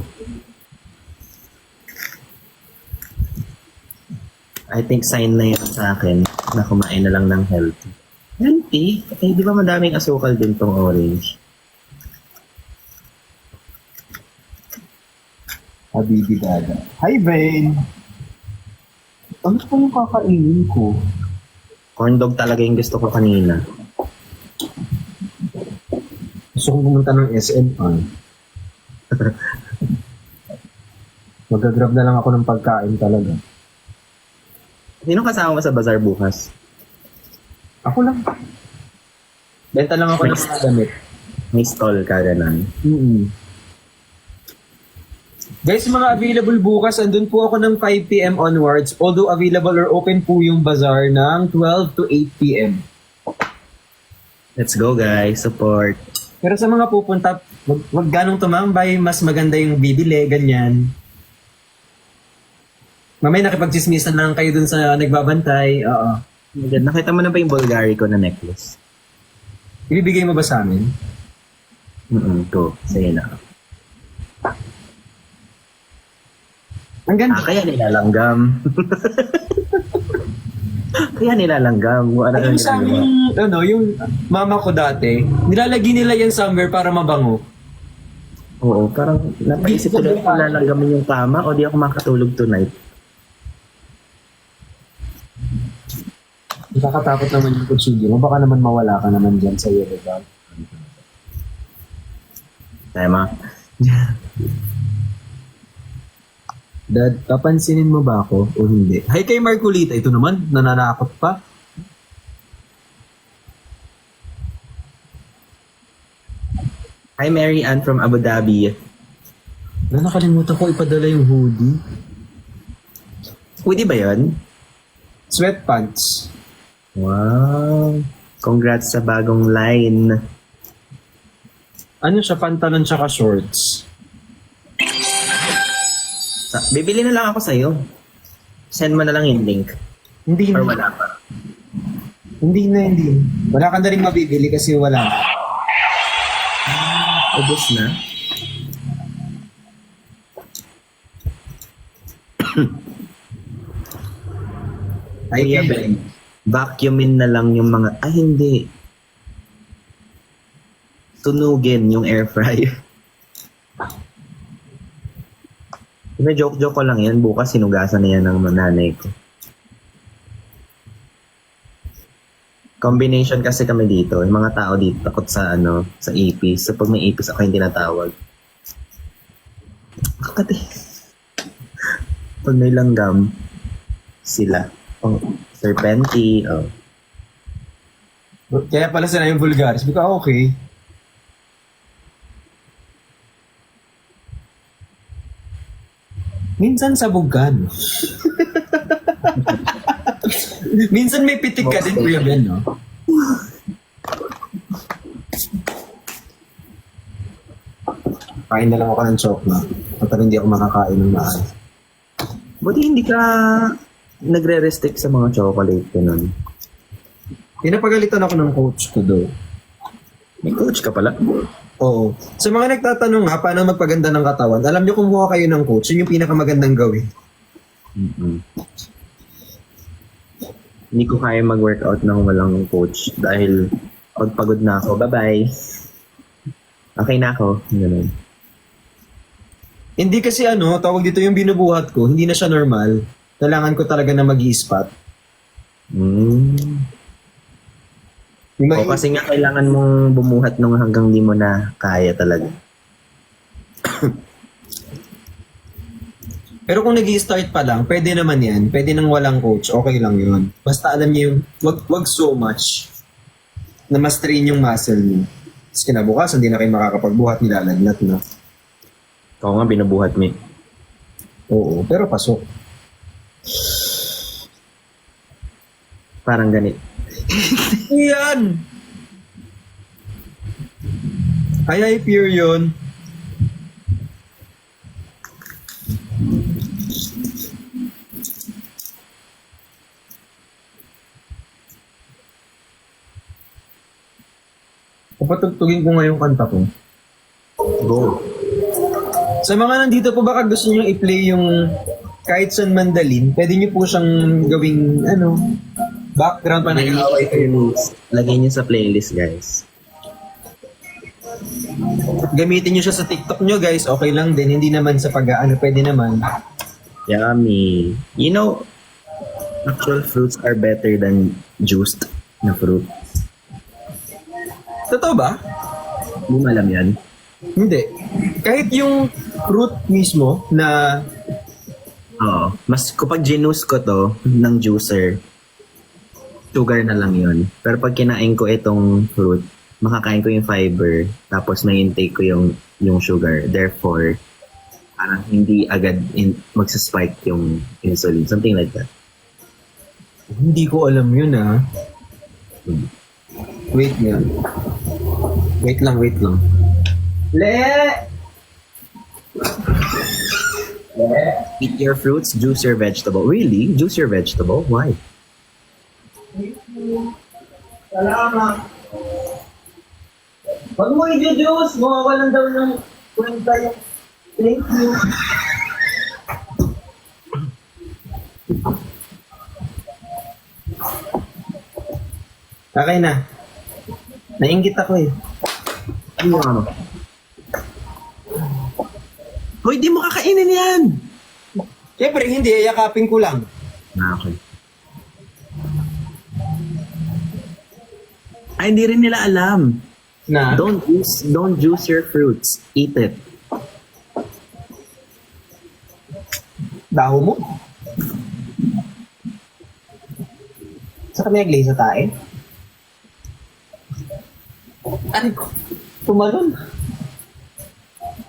S2: I think sign na yun sa akin na kumain na lang ng healthy. Healthy? Eh, di ba madaming asukal din tong orange?
S1: Habibi Dada. Hi, Brain. Ano pa yung kakainin ko?
S2: Corn dog talaga yung gusto ko kanina.
S1: Gusto kong pumunta ng SM. Mag-grab na lang ako ng pagkain talaga.
S2: Sino kasama mo sa bazaar bukas?
S1: Ako lang. Benta lang ako ng mga damit.
S2: May stall ka ganun.
S1: Guys, mga available bukas, andun po ako ng 5 p.m. onwards. Although available or open po yung bazaar ng 12 to 8 p.m.
S2: Let's go guys, support.
S1: Pero sa mga pupunta, wag ganong tumambay, mas maganda yung bibili, ganyan. Mamaya nakipag-chismisan lang kayo dun sa nagbabantay. Oo.
S2: Nakita mo na ba yung Bulgari ko na necklace?
S1: Ibibigay mo ba sa amin?
S2: Go. Sige na.
S1: Ang ganda.
S2: Kaya nilalanggam. Kaya nilalanggam. Ano
S1: Yung sa amin, yung mama ko dati, nilalagay nila yan somewhere para mabango.
S2: Oo, parang napaisip ko na lalanggamin yung tama o di ako makatulog tonight.
S1: Nakakatakot naman yung kutsilyo mo. Baka naman mawala ka naman dyan sa iyo, diba?
S2: Tema.
S1: Dad, papansinin mo ba ako o hindi? Hi kay Marcolita. Ito naman, nananakot pa.
S2: Hi, Mary Ann from Abu Dhabi.
S1: Nakalimutan ko ipadala yung hoodie.
S2: Hoodie ba yun?
S1: Sweatpants.
S2: Wow. Congrats sa bagong line.
S1: Ano siya, pantalon tsaka shorts.
S2: Bibili na lang ako sa'yo. Send mo na lang yung link.
S1: Hindi
S2: Or
S1: na.
S2: wala pa.
S1: Hindi. Wala ka na rin mabibili kasi wala.
S2: Ubus na. Ay,
S1: Okay.
S2: Ben. Vacuumin na lang yung mga... Ay, hindi. Tunugin yung air fryer. Joke ko lang yan. Bukas sinugasan na yan ng nanay ko. Combination kasi kami dito. Yung mga tao dito takot sa sa ipis. So pag may ipis ako yung tinatawag. Kakati. Pag may langgam, sila. Oh, serpenti. Oh.
S1: Kaya pala sila yung vulgaris. Sabi ko, okay. Minsan sabog ka, no? Minsan may pitik ka din, Kuya Ben, no? Kain na lang ako ng chocolate. At hindi ako makakain ng maayos.
S2: Buti hindi ka nagre-restrict sa mga chocolate ko nun.
S1: Pinapagalitan ako ng coach ko do.
S2: May coach ka pala?
S1: Oo. Sa mga nagtatanong nga, paano magpaganda ng katawan, alam niyo kumuha kayo ng coach, yun yung pinakamagandang gawin.
S2: Mm-mm. Hindi ko kaya mag-workout nang walang coach dahil pag pagod na ako, bye-bye. Okay na ako. Ganun.
S1: Hindi kasi tawag dito yung binubuhat ko, hindi na siya normal. Kailangan ko talaga na mag-i-spot. Yung
S2: O kasi nga kailangan mong bumuhat nung hanggang di mo na kaya talaga.
S1: Pero kung nag-i-start pa lang, pwede naman yan. Pwede nang walang coach, okay lang yun. Basta alam niyo yung, wag so much na ma-strain yung muscle niyo. Tapos kinabukasan, hindi na kayo makakapagbuhat, nilalagnat na.
S2: Ikaw nga binubuhat mo.
S1: Oo, pero pasok.
S2: Parang ganit.
S1: Yan! Ay, pure yun. Papatugtugin ko nga yung kanta ko.
S2: Go.
S1: Sa mga nandito po, baka gusto nyo i-play yung kahit saan mandalin, pwede nyo po siyang gawing, background pa nag-away kayo.
S2: Lagay niyo sa playlist, guys.
S1: Gamitin nyo siya sa TikTok nyo, guys. Okay lang din. Hindi naman sa pwede naman.
S2: Yummy. You know, actual fruits are better than juiced na fruit.
S1: Totoo ba?
S2: Hindi mo alam yan.
S1: Hindi. Kahit yung fruit mismo na
S2: Oo. Mas kapag ginus ko to ng juicer, sugar na lang yun. Pero pag kinain ko itong fruit, makakain ko yung fiber, tapos may intake ko yung sugar. Therefore, parang hindi agad magsaspike yung insulin. Something like that.
S1: hindi ko alam yun Wait nga. Wait lang.
S2: Eat your fruits, juice your vegetable. Really? Juice your vegetable? Why?
S1: Salamat. Pag mo i-juice, mawawalan daw ng kwenta yung thank you. Okay na. Nainggit ako eh.
S2: Ano? Hoy, di mo kakainin yan!
S1: Siyempre, hindi. Yakapin ko lang.
S2: Okay. Ay, hindi rin nila alam.
S1: Na?
S2: Don't juice your fruits. Eat it.
S1: Baho mo? Sa kanya glaze na tayo? Ay, tumalon.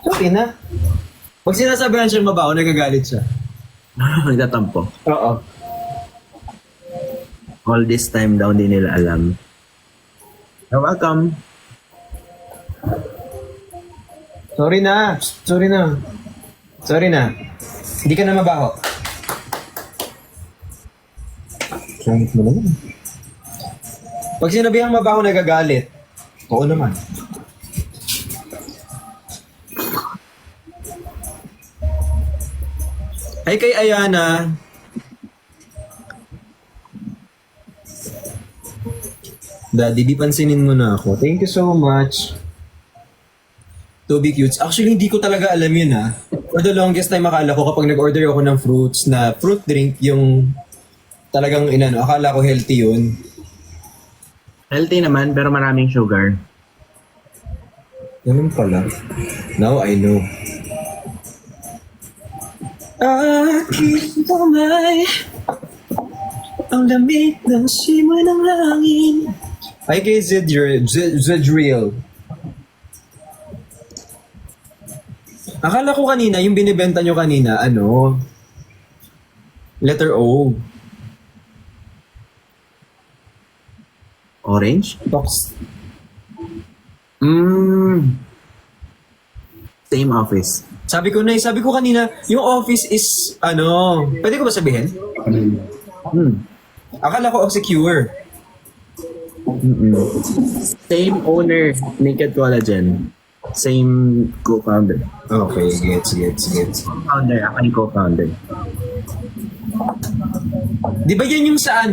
S1: Sorry na. Pag sinasabihan siya mabaho, nagagalit siya.
S2: Nagtatampo.
S1: Oo.
S2: All this time daw hindi nila alam. You're welcome.
S1: Sorry na. Sorry na. Sorry na. Hindi ka na mabaho. Sangit mo naman. Pag sinabihang mabaho, nagagalit. Oo naman. Ay kay Ayana. Daddy, di pansinin mo na ako. Thank you so much. To be cute. Actually, hindi ko talaga alam yun For the longest time, akala ko kapag nag-order ako ng fruits na fruit drink, yung talagang akala ko healthy yun.
S2: Healthy naman, pero maraming sugar.
S1: Ganun pala. Now I know. Aking kamay, ang lamig ng simoy ng hangin. Ay kay Zedriel. Akala ko kanina, yung binibenta nyo kanina, letter O.
S2: Orange?
S1: Box.
S2: Same office.
S1: Sabi ko kanina, yung office is, pwede ko ba sabihin? Akala ko Obsecure.
S2: Same owner, Naked Collagen. Same co-founder.
S1: Okay, gets.
S2: Co-founder, ako yung co-founder.
S1: Di ba yan yung sa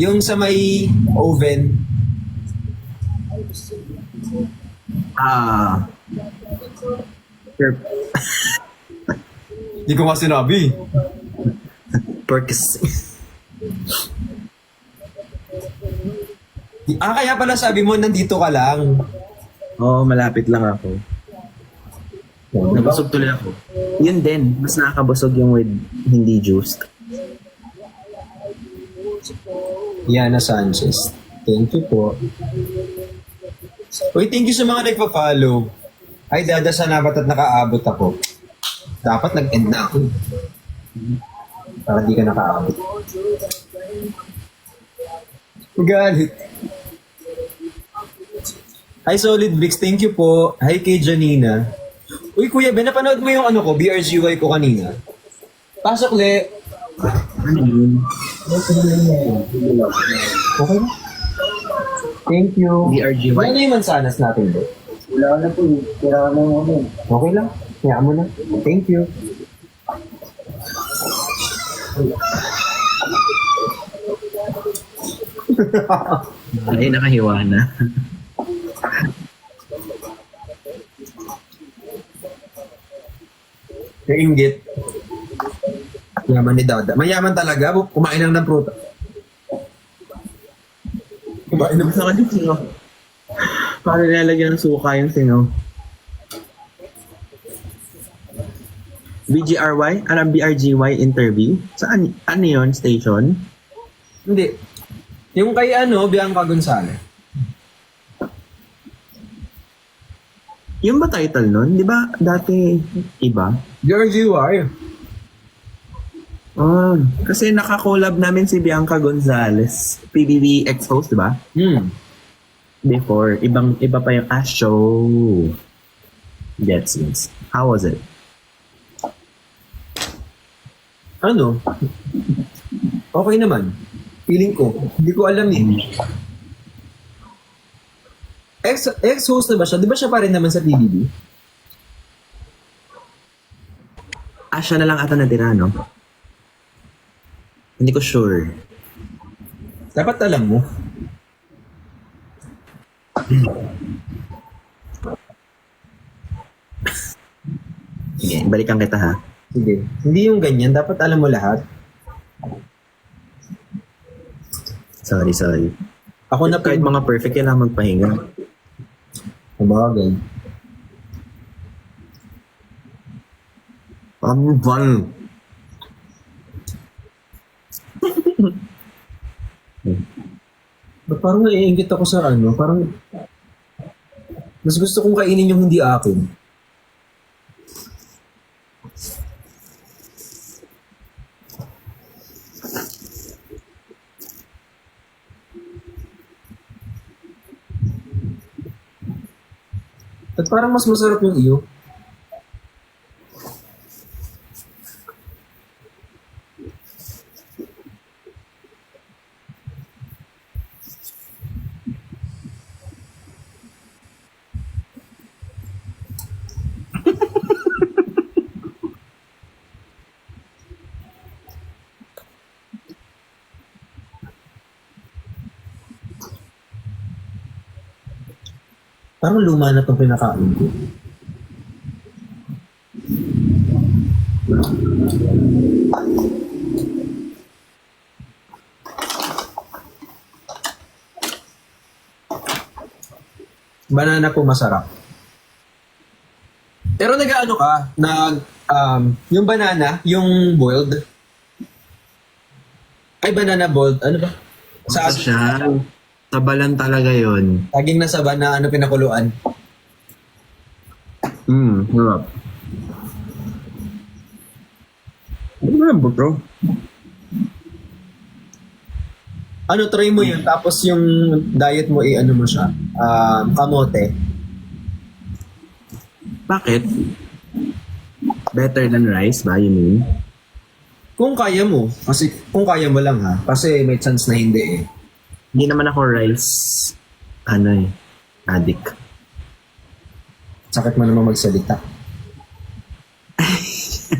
S1: yung sa may oven?
S2: Sure.
S1: Hindi ko nga sinabi.
S2: Perks.
S1: Kaya pala sabi mo, nandito ka lang.
S2: Oo, malapit lang ako. Nabusog tuloy ako. Yun din, mas nakakabusog yung with hindi juiced.
S1: Yana Sanchez. Thank you po. Uy, thank you sa mga nagpa-follow. Ay, dada, sana ba't at nakaabot ako? Dapat nag-end na ako. Para di ka nakaabot. Galit. Hi, Solid Bricks. Thank you po. Hi kay Janina. Uy, Kuya Ben, napanood mo yung BRGY ko kanina? Pasok, Le. Okay na. Thank you.
S2: BRGY.
S1: Ano yung mansanas natin, bro?
S3: Wala na po. Kailangan na mo ano.
S1: Okay lang. Kaya mo na. Thank you.
S2: Ay, nakahiwa na.
S1: Yung inggit. Yaman ni Dada. Mayaman talaga. Kumain lang ng pruta. Kumain lang.
S2: Sa kanya singaw. Paano nilalagyan ng suka yung singaw? BGRY? Anong BRGY interview? Saan? Ano yun? Station?
S1: Hindi. Yung kay Bianca Gonzalez.
S2: Yung ba title nun? Di ba dati iba?
S1: BRGY.
S2: Oh, kasi nakakolab namin si Bianca Gonzalez. PBB ex-host, di ba? Before. Iba pa yung show. Gets. How was it?
S1: Okay naman. Feeling ko. Hindi ko alam eh. Ex-host na ba siya? Di ba siya pa rin naman sa PBB?
S2: Siya na lang ata natira, no? Hindi ko sure.
S1: Dapat alam mo.
S2: Sige, balikan kita ha.
S1: Sige. Hindi yung ganyan. Dapat alam mo lahat.
S2: Sorry.
S1: Ako na
S2: Kahit mga perfect, kailangan magpahinga.
S1: Sabagay.
S2: Ang fun.
S1: Ba't parang naiingit ako sa ano? Parang mas gusto kong kainin yung hindi akin. At parang mas masarap yung iyo. Parang luma na itong pinakain ko. Banana po masarap. Pero nag-ano ka? Yung banana, yung boiled. Ay, banana boiled. Ano ba? Sa
S2: Siya. Tabalan talaga yon.
S1: saging na saba na ano pinakuluan.
S2: Sarap. Ano ba yung bro?
S1: Ano, try mo yun. Tapos yung diet mo, ano mo siya. Kamote.
S2: Bakit? Better than rice ba, you mean?
S1: Kung kaya mo. Kasi kung kaya mo lang ha. Kasi may chance na hindi eh.
S2: Hindi naman ako rice, addict.
S1: Sakit mo naman magsalita.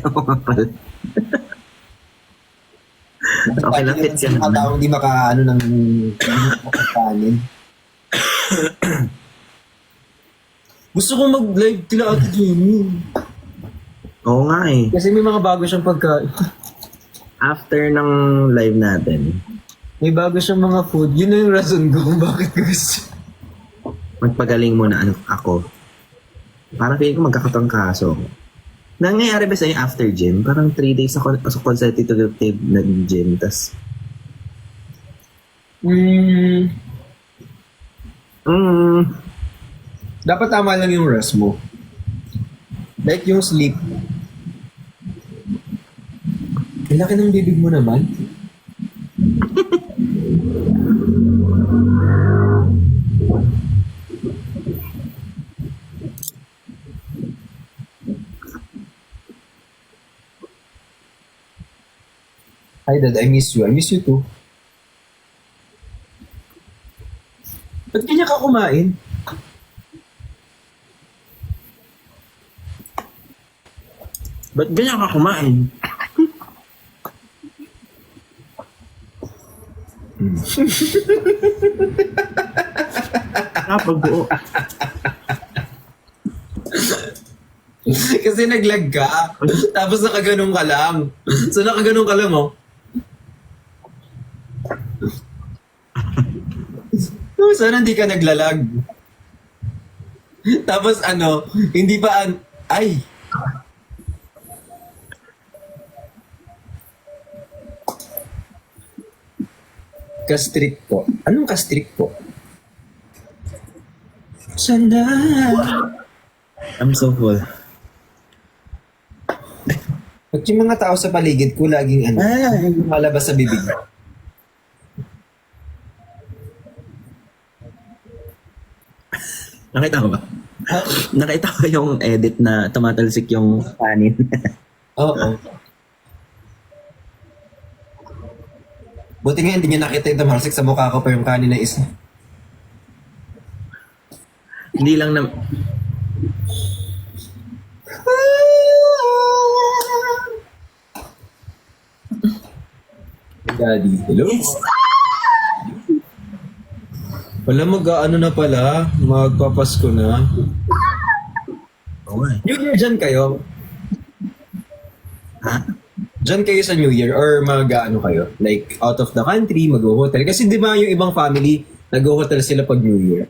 S2: Oo nga pala. Okay na, fit ka
S1: Mga
S2: naman.
S1: taong di maka, ano, ng kanin. Gusto ko mag-live tila Ate Jenny.
S2: Oo nga eh.
S1: Kasi may mga bago siyang pagkain.
S2: After ng live natin,
S1: May bago siyang mga food. Yun na yung rason ko kung bakit ko gusto.
S2: magpagaling muna ako. Parang feeling ko magkakatangkaso. Nangyayari ba sa'yo after gym? Parang 3 days ako consecutive na gym. Tas,
S1: Dapat tama lang yung rest mo. Like yung sleep. Ang laki ng bibig mo naman. Hi Dad, I miss you. I miss you too. Ba't kanya ka kumain?
S2: ba't ganyan ka kumain? Kapag buo.
S1: Kasi naglag ka. Tapos nakaganong ka lang. So nakaganong ka lang, oh. Sana hindi ka naglalag. Tapos ano, hindi pa ay. Kastrik po. Anong kastrik po? Sana.
S2: I'm so full.
S1: Pag yung mga tao sa paligid ko, laging ano, malabas sa bibig.
S2: Nakita mo ba? Nakita ko yung edit na tumatalsik yung kanin.
S1: Oo. Buti nga hindi niya nakita yung tumarsik sa mukha ko pa yung kanin na isa.
S2: Hindi lang na...
S1: Daddy, hello? Wala mag-ano na pala, magpapasko na.
S2: Oo nga eh.
S1: New Year dyan kayo?
S2: Ha?
S1: Dyan kayo sa New Year or mag-ano kayo? Like out of the country, mag-hotel? Kasi di ba yung ibang family, nag-hotel sila pag New Year?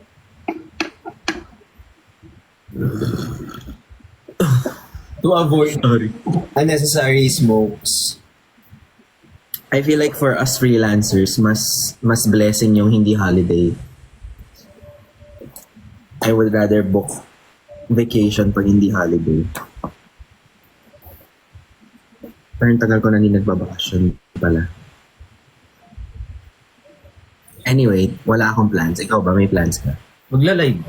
S1: To avoid
S2: Sorry.
S1: unnecessary smokes.
S2: I feel like for us freelancers, mas blessing yung hindi holiday. I would rather book vacation pag hindi holiday. Pero ang tagal ko na hindi nagbabakasyon pala. Anyway, wala akong plans. Ikaw ba? May plans ka?
S1: Magla-live.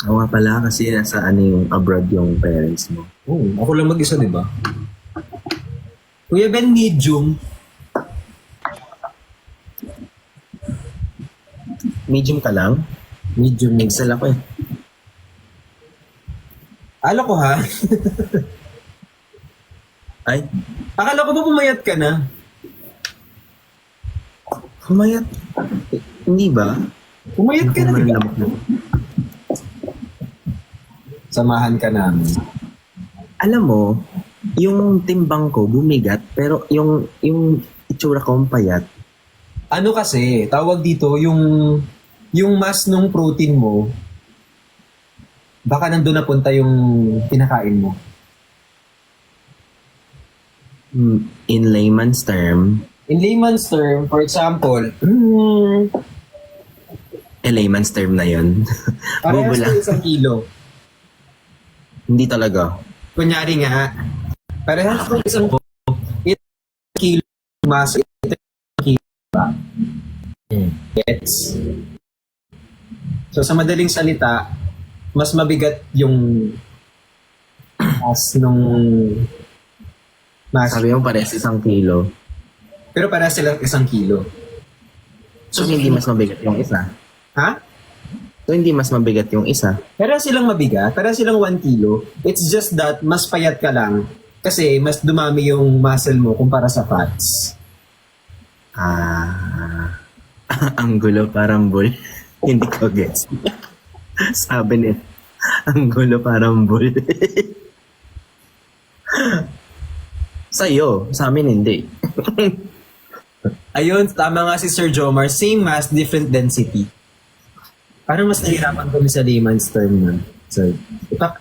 S2: Oo nga pala kasi nasa yung abroad yung parents mo.
S1: Oo, ako lang mag-isa, di ba? Kuya Ben, medium.
S2: Medium ka lang?
S1: Medium.
S2: Excel ako eh.
S1: Ala ko ha?
S2: Ay,
S1: Akala ko ba pumayat ka na?
S2: kumayat. Hindi ba?
S1: Pumayat ka na,
S2: Naman
S1: di ba?
S2: lamok na.
S1: Samahan ka namin.
S2: Alam mo, yung timbang ko bumigat, pero yung itsura ko payat.
S1: Ano kasi, tawag dito, yung mass nung protein mo, baka nandun napunta yung pinakain mo.
S2: In layman's term,
S1: In layman's term, for example,
S2: layman's term na yun.
S1: parehas
S2: Bubula.
S1: ng 1 kilo.
S2: Hindi talaga.
S1: Kunyari nga, parehas ng 1 kilo mass, ito 1 kilo ba? Gets? So sa madaling salita, mas mabigat yung mass nung mass.
S2: Sabi mo parehas 1 kilo.
S1: Pero parehas silang 1 kilo.
S2: So, hindi mas mabigat yung isa.
S1: Ha?
S2: So, hindi mas mabigat yung isa.
S1: Parehas silang mabigat, parehas silang 1 kilo. It's just that mas payat ka lang kasi mas dumami yung muscle mo kumpara sa fats.
S2: Ang gulo parang bull. Hindi ko gets. Sabi niya, ang gulo parang bull. Sa'yo, sa amin hindi.
S1: Ayun, tama nga si Sir Jomar. Same mass, different density. Parang mas nahirapan kami sa layman's term nun. So,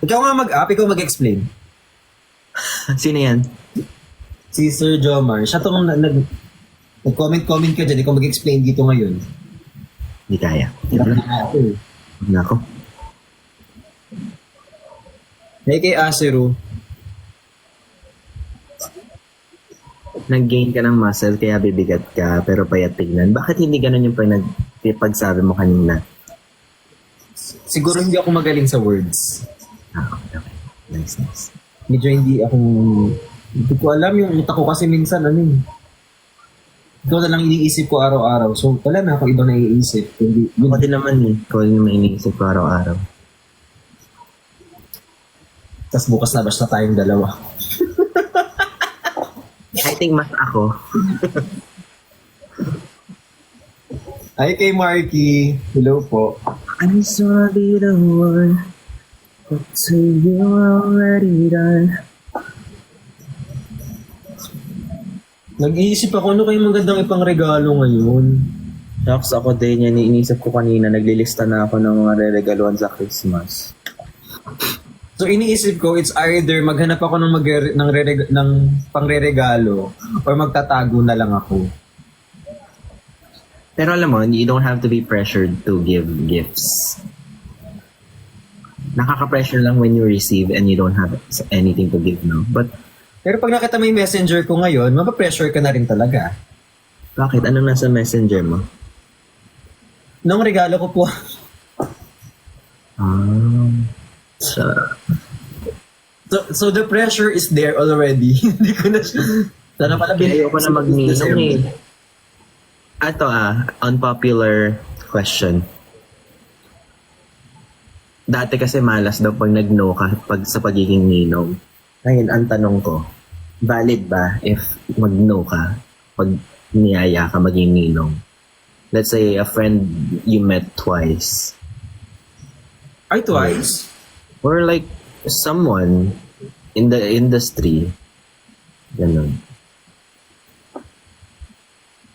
S1: ikaw nga mag-up, ikaw mag-explain.
S2: Sino yan?
S1: Si Sir Jomar, siya tong nag-comment ka dyan, ikaw mag-explain dito ngayon.
S2: Hindi kaya.
S1: Hirap na nga ako eh.
S2: Huwag na ako.
S1: Hey kay Aseru,
S2: Nag-gain ka ng muscle kaya bibigat ka pero payat tignan. Bakit hindi ganun yung pagsabi mo kanina?
S1: siguro hindi ako magaling sa words.
S2: Okay. Nice.
S1: Medyo hindi ko alam yung utak ko kasi minsan ikaw na lang iniisip ko araw-araw. So, wala na ako ibang naiisip. Hindi,
S2: Ako din naman eh. Ikaw din naman iniisip ko araw-araw.
S1: tas bukas na basta tayong dalawa.
S2: I think mas ako.
S1: Ay kay Marky, hello po.
S2: I just wanna be the one. But to you already done.
S1: Nag-iisip ako, ano kayong magandang ipang regalo ngayon?
S2: Shucks, ako din yan. Iniisip ko kanina. Naglilista na ako ng mga re-regaluan sa Christmas.
S1: So iniisip ko, it's either maghanap ako ng pangre-regalo or magtatago na lang ako.
S2: Pero alam mo, you don't have to be pressured to give gifts. Nakaka-pressure lang when you receive and you don't have anything to give, no? But,
S1: Pero pag nakita mo yung messenger ko ngayon, mapapressure ka na rin talaga.
S2: bakit? Ano nasa messenger mo?
S1: Nung regalo ko po, so the pressure is there already. Hindi ko na siya. Sana pala
S2: Ayoko na magninong eh. Ato unpopular question. Dati kasi malas daw pag nag-no ka pag sa pagiging ninong. Ngayon, ang tanong ko, valid ba if mag-no ka pag niyaya ka maging ninong? Let's say a friend you met twice.
S1: Ay, twice?
S2: Or like someone in the industry. Ganun.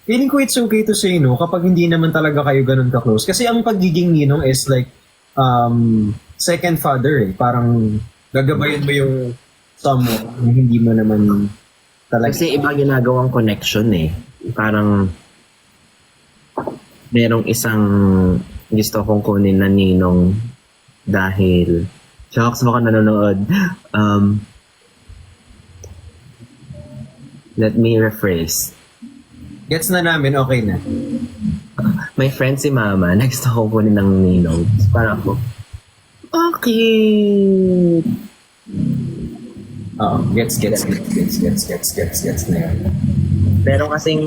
S1: feeling ko it's okay to say no kapag hindi naman talaga kayo ganun ka-close. Kasi ang pagiging ninong is like, second father eh. Parang gagabayan mo yung someone na hindi mo naman talaga.
S2: Kasi iba ginagawang connection eh. Parang merong isang gusto kong kunin na ninong dahil Shocks, baka nanonood. Let me rephrase.
S1: Gets na namin, okay na.
S2: May friend si Mama, next ako kunin ng ninong. Parang ako, okay.
S1: Oo, gets na yun.
S2: Pero kasing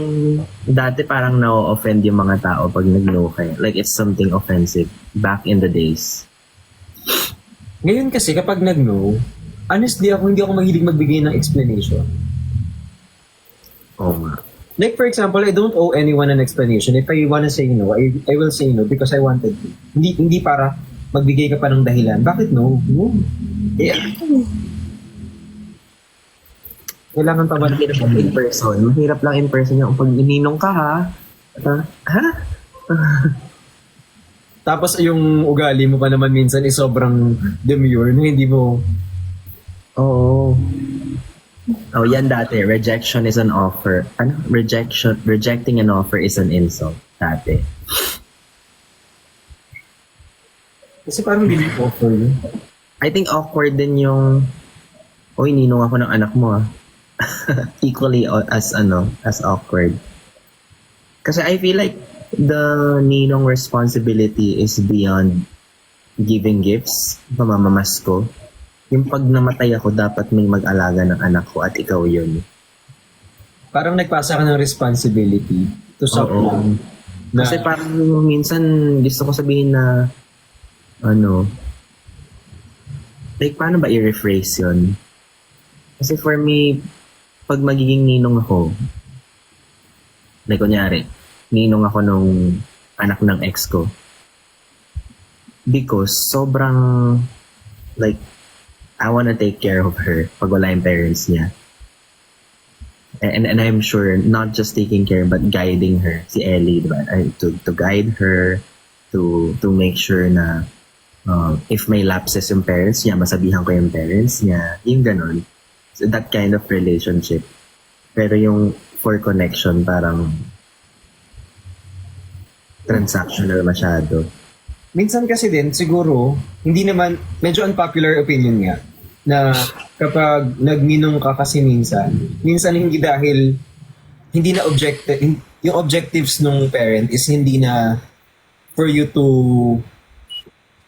S2: dati parang na-offend yung mga tao pag nag-no kayo. Like it's something offensive back in the days.
S1: Ngayon kasi kapag nag-no, honestly hindi ako mahilig magbigay ng explanation.
S2: Oo nga.
S1: Like for example, I don't owe anyone an explanation. If I wanna say no, I will say no because I wanted to. Hindi para magbigay ka pa ng dahilan. Bakit no? No. Yeah. Kailangan pa ba
S2: Mahirap lang in person. Mahirap lang in person yung pag ninong ka ha. Ha?
S1: Tapos yung ugali mo pa naman minsan is sobrang demure na hindi mo...
S2: Oo. Oh, yan dati. Rejection is an offer. Ano? Rejecting an offer is an insult. Dati.
S1: Kasi parang hindi mo offer yun.
S2: I think awkward din yung oy, ninong ako ng anak mo ah. Equally as awkward. Kasi I feel like the ninong responsibility is beyond giving gifts, pamamamas ko. Yung pag namatay ako, dapat may mag-alaga ng anak ko at ikaw yun.
S1: Parang nagpasa ka ng responsibility to someone. Na,
S2: Kasi parang minsan gusto ko sabihin na like paano ba i-rephrase yun? Kasi for me, pag magiging ninong ako, like kunyari, ninong ako nung anak ng ex ko. Because sobrang, like, I wanna take care of her pag wala yung parents niya. And I'm sure, not just taking care, but guiding her. Si Ellie, diba? To guide her, to make sure na if may lapses yung parents niya, masabihan ko yung parents niya. Yung ganun. So that kind of relationship. Pero yung for connection, parang transactional masyado.
S1: minsan kasi din, siguro, hindi naman, medyo unpopular opinion nga, na kapag nagminong ka kasi minsan hindi dahil, hindi na yung objectives ng parent is hindi na for you to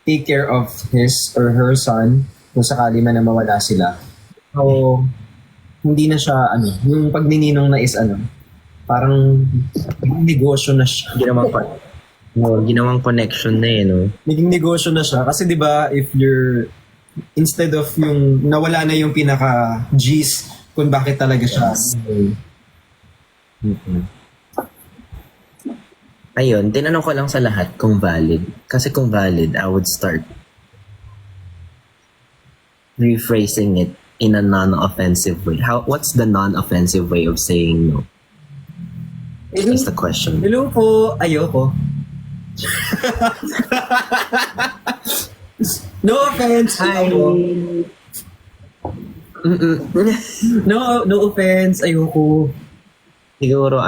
S1: take care of his or her son kung sakali man na mawala sila. So, hindi na siya, yung pagnininong na is parang negosyo na siya.
S2: Ginawang connection na no?
S1: Naging negosyo na siya. Kasi di ba if you're, instead of yung nawala na yung pinaka G's kung bakit talaga siya.
S2: Ayun, tinanong ko lang sa lahat kung valid. Kasi kung valid, I would start rephrasing it in a non-offensive way. What's the non-offensive way of saying no? Is the question.
S1: Hello po, ayoko. No offense.
S2: Hi.
S1: No offense, ayoko.
S2: Siguro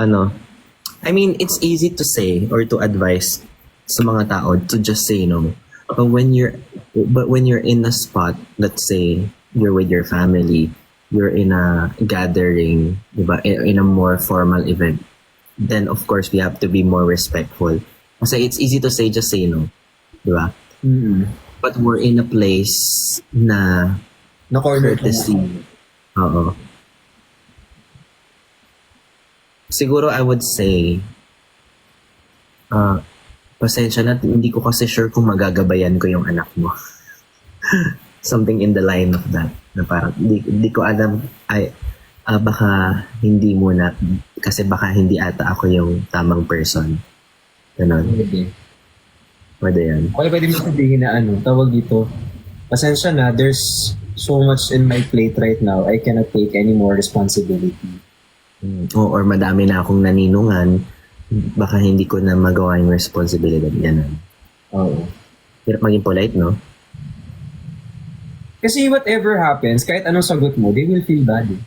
S2: I mean, it's easy to say or to advise sa mga tao to just say no. But when you're in a spot, let's say you're with your family, you're in a gathering, diba, in a more formal event, then of course we have to be more respectful. Kasi it's easy to say just say no, diba?
S1: Mm-hmm.
S2: But we're in a place na
S1: Na-corner
S2: courtesy. Oo. Siguro I would say, pasensya na, hindi ko kasi sure kung magagabayan ko yung anak mo. Something in the line of that. Na parang, hindi ko alam, baka hindi muna, kasi baka hindi ata ako yung tamang person. Ganon. Pwede yan.
S1: Okay, pwede mo sabihin na tawag dito. Pasensya na, there's so much in my plate right now. I cannot take any more responsibility.
S2: Or madami na akong naninungan. baka hindi ko na magawa yung responsibilidad. Ganun.
S1: Oo.
S2: Hirap maging polite, no?
S1: Kasi whatever happens, kahit anong sagot mo, they will feel bad. Eh.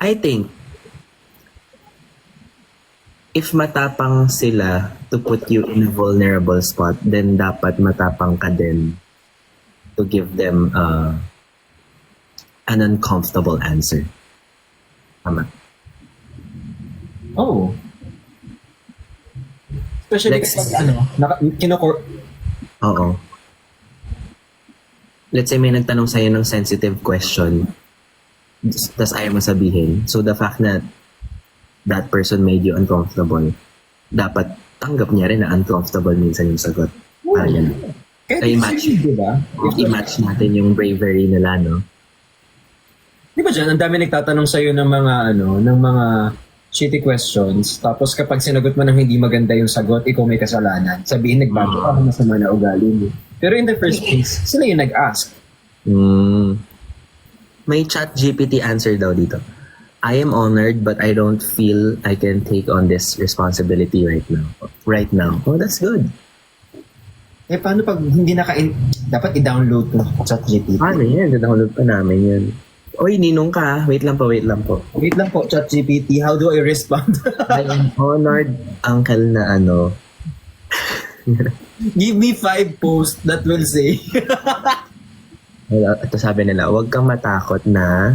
S2: I think, if matapang sila to put you in a vulnerable spot, then dapat matapang ka din to give them an uncomfortable answer. Tama.
S1: Oo. Especially
S2: Let's-
S1: kapag
S2: Oo. Let's say may nagtanong sa'yo ng sensitive question, tas ayaw mo sabihin. So the fact na that person made you uncomfortable, dapat tanggap niya rin na uncomfortable minsan yung sagot. Parang yan.
S1: kahit
S2: Ay,
S1: it's
S2: match.
S1: you, diba?
S2: I-match natin yung bravery nila, no?
S1: Di ba dyan, ang dami nagtatanong sa'yo ng mga shitty questions, tapos kapag sinagot mo ng hindi maganda yung sagot, ikaw may kasalanan. Sabihin, nagbago ka, masama na ugali mo. Pero in the first place, sila yung nag-ask.
S2: May chat GPT answer daw dito. I am honored but I don't feel I can take on this responsibility right now. Right now. Oh, that's good.
S1: Eh, paano pag hindi dapat i-download to ChatGPT?
S2: Paano yan? Download pa namin yun. Oy, ninong ka. Wait lang po.
S1: Wait lang po, ChatGPT, how do I respond?
S2: I am honored, uncle na ano.
S1: Give me 5 posts that will say.
S2: Ito sabi nila, huwag kang matakot na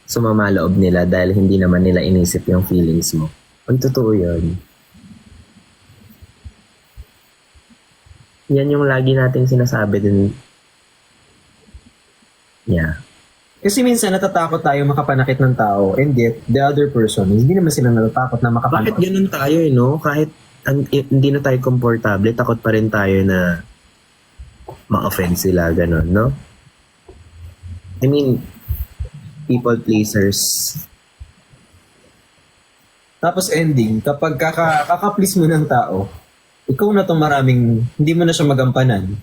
S2: sumama loob nila dahil hindi naman nila inisip yung feelings mo. Ang totoo yun. Yan yung lagi nating sinasabi din. Yeah.
S1: Kasi minsan natatakot tayo makapanakit ng tao and yet the other person, hindi naman sila natatakot na
S2: Bakit
S1: makapanakit.
S2: ganun tayo, no? Kahit hindi na tayo komportable, takot pa rin tayo na ma-offend sila, ganun, no? I mean, people pleasers.
S1: Tapos ending, kapag kaka-please mo ng tao, ikaw na to maraming, hindi mo na siya magampanan.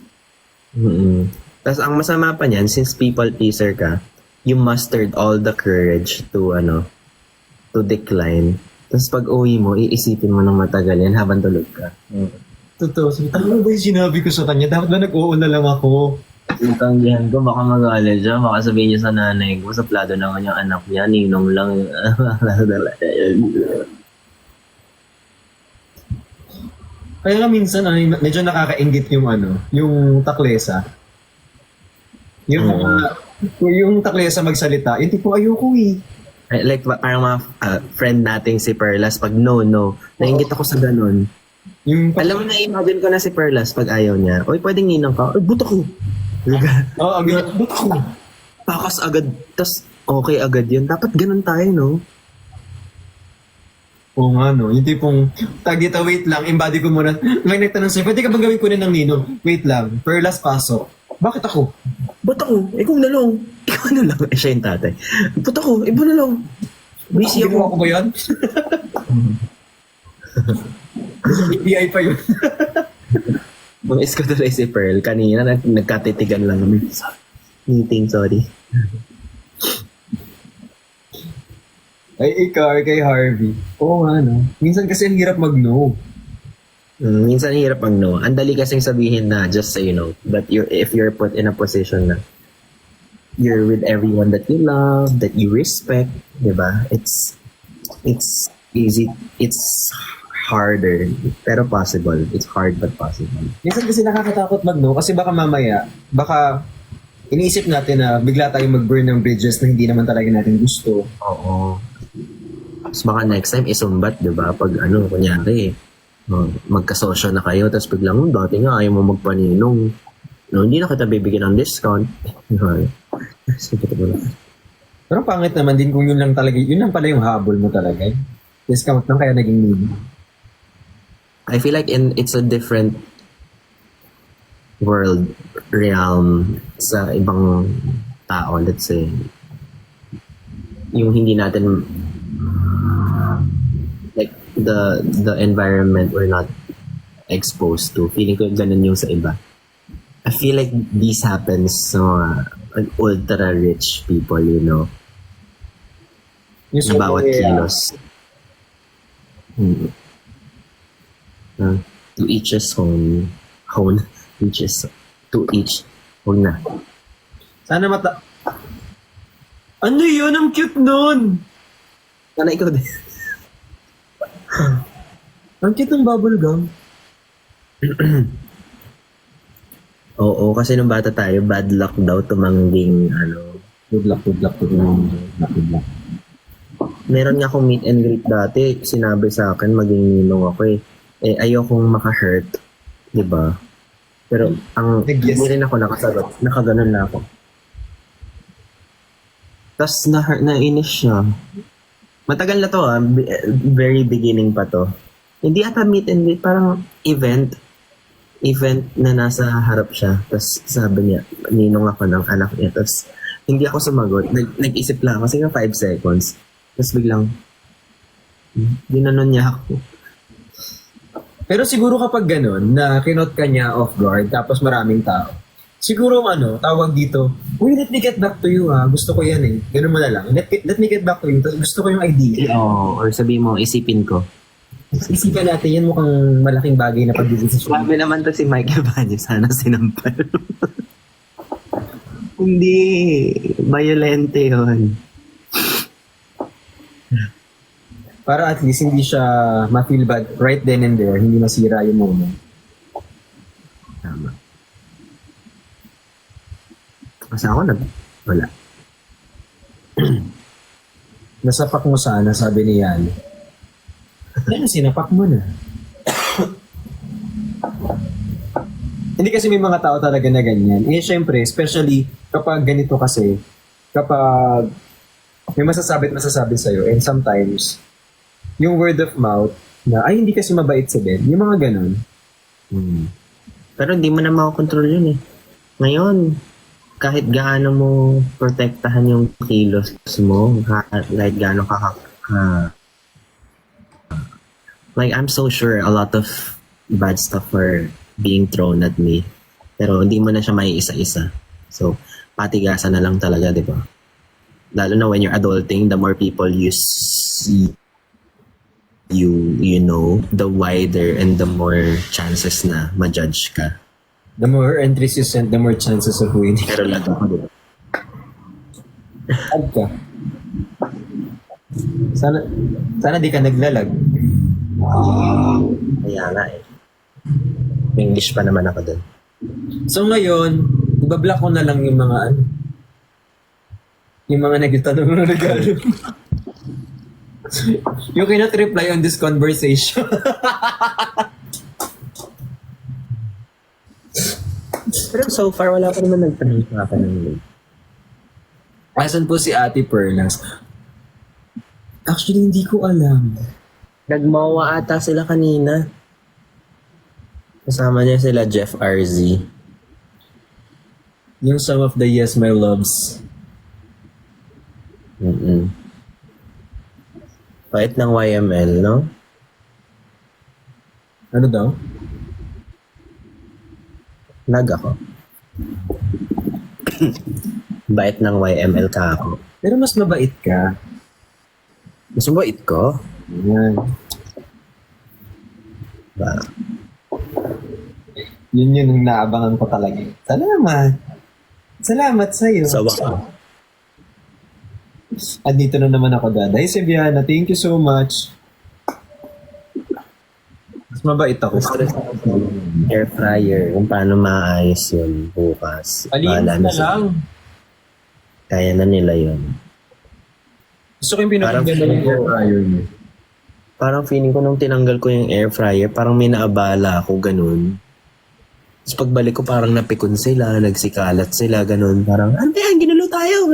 S2: Tapos ang masama pa niyan, since people pleaser ka, you mustered all the courage to decline. Tapos pag uwi mo, iisipin mo ng matagal yan habang tulog ka.
S1: Totoo. So, tama ba yung sinabi ko sa kanya? Dapat ba nag-oo na lang ako?
S2: Yung tanggihan ko, baka magalit siya, baka sabihin niya sa nanay ko, saplado na kanyang anak niya, ninong lang.
S1: Kaya nga minsan, medyo nakakaingit yung taklesa. Yung taklesa magsalita, yung tipo ayoko eh.
S2: Like, parang mga friend nating si Perlas, pag no, nainggit ako sa ganun. Alam mo, na-imagine ko na si Perlas pag ayaw niya. Oy, pwedeng ninang ka. Oy, buto ko.
S1: Oo, agad. Ba't ako?
S2: Pakas agad. Tas okay agad yun. Dapat ganun tayo, no?
S1: Oo nga, no. Yung tipong, tag dito, wait lang, embody ko muna. May nagtanong sa'yo, pwede ka bang gawin ko ng ninong? Wait lang, Perlas pasok. Bakit ako?
S2: Ba't ako? Ikaw na lang. Ikaw na lang. Siya yung tatay. Ba't ako? Iba na lang. Busy
S1: Ginawa
S2: ako.
S1: ko ba yan? EPI pa yun.
S2: Mga ko tuloy si Pearl. Kanina, nagkatitigan lang kami. Meeting, sorry.
S1: Ay, ikaw, kay Harvey. Oo nga, no. Minsan kasi ang hirap mag-no.
S2: Minsan hirap ang no. Ang dali kasing sabihin na just say no. But if you're put in a position na you're with everyone that you love, that you respect, diba? It's easy. It's harder, pero possible. It's hard but possible.
S1: Minsan kasi nakakatakot mag-no kasi baka mamaya, iniisip natin na bigla tayong mag-burn ng bridges na hindi naman talaga natin gusto.
S2: Oo. Tapos baka next time isumbat, diba? Pag kunyari, magkasosyo na kayo, tapos biglang, dati nga ayaw mo magpaninong. No, hindi na kita bibigyan ng discount.
S1: Pero pangit naman din kung yun lang pala yung habol mo talaga. Discount lang kaya naging need.
S2: I feel like it's a different world realm sa ibang tao, let's say. Yung hindi natin like the environment we're not exposed to. Feeling ko ganun yung sa iba. I feel like this happens sa mga ultra rich people, you know.
S1: Yung
S2: Sa bawat kilos. To each his own. Each is to each. Huwag na.
S1: Sana Ano yun? Ang cute nun!
S2: Sana ikaw din.
S1: Ang cute ng bubble gum.
S2: Oo, kasi nung bata tayo, bad luck daw tumangging,
S1: Good luck. Good luck.
S2: Meron nga akong meet and greet dati. Sinabi sa akin, maging ninong ako eh. Ayokong maka-hurt. Diba? Pero,
S1: Yes.
S2: hindi rin ako nakasagot. Nakaganon na ako. Tapos, nainis siya. Matagal na to very beginning pa to. Hindi ata meet and greet, parang event na nasa harap siya. Tapos, sabi niya, ninong ako ng anak niya. Tapos, hindi ako sumagot. Nag-isip lang ako. Sige, 5 seconds. Tapos biglang, ginanon niya ako.
S1: Pero siguro kapag ganun, na kinot ka niya off guard, tapos maraming tao, siguro tawag dito, uy, let me get back to you gusto ko yan eh. Ganun mo na lang. Let me get back to you, tapos gusto ko yung idea.
S2: Oo, or sabihin mo, isipin ko.
S1: Isipan natin yan, mukhang malaking bagay na pag-desisyon.
S2: Sabi naman to si Michael Baño, sana sinampal. Hindi, violente yun.
S1: Para at least hindi siya ma-feel bad right then and there, hindi masira yung moment.
S2: Tama. Kasi ako wala.
S1: Nasapak mo sana, sabi ni Yan. Yan, sinapak mo na. Hindi kasi may mga tao talaga na ganyan. Syempre, especially kapag ganito kasi, kapag may masasabi sa'yo, and sometimes, yung word of mouth, na, ay, hindi kasi mabait si Ben, yung mga ganun.
S2: Pero hindi mo na makakontrol yun eh. Ngayon, kahit gaano mo protektahan yung kilos mo, kahit gaano like, I'm so sure a lot of bad stuff are being thrown at me. Pero hindi mo na siya may isa-isa. So, patigasan na lang talaga, di ba? Lalo na when you're adulting, the more people you see, you know, the wider and the more chances na ma-judge ka.
S1: The more entries you send, the more chances of winning.
S2: Pero lahat ako, di ba?
S1: Ad ka. Sana di ka naglalag.
S2: Kaya nga eh. English pa naman ako dun.
S1: So ngayon, ibablock ko na lang yung mga yung mga nagtanong ng regalo. You cannot reply on this conversation.
S2: Pero so far, wala pa naman nagtanong sa akin ng link.
S1: Asan po si Ate Perlas? Actually, hindi ko alam.
S2: Nagmawa ata sila kanina. Kasama niya sila Jeff RZ.
S1: Yung Some of the Yes, My Loves.
S2: Pait ng YML, no?
S1: Ano daw?
S2: Nag ako. Bait ng YML ka ako.
S1: Pero mas mabait ka.
S2: Mas mabait ko?
S1: Yan.
S2: Ba?
S1: Yun yung naabangan ko talaga. Salamat. Salamat sa'yo.
S2: Sawa ka.
S1: At dito na naman ako, Daday Sebiana. Thank you so much. Mas mabait ako.
S2: Air fryer. Kung paano maayos yun bukas.
S1: Alinis
S2: Bahala
S1: na
S2: sila.
S1: lang.
S2: Kaya na nila yun.
S1: Gusto ko yung pinakinggan
S2: Parang
S1: na yung
S2: feeling
S1: air
S2: ko-
S1: fryer niyo.
S2: Parang feeling ko nung tinanggal ko yung air fryer, parang may naabala ako ganun. Tapos pagbalik ko parang napikon sila, nagsikalat sila, ganun. Parang, ante, ginulo tayo.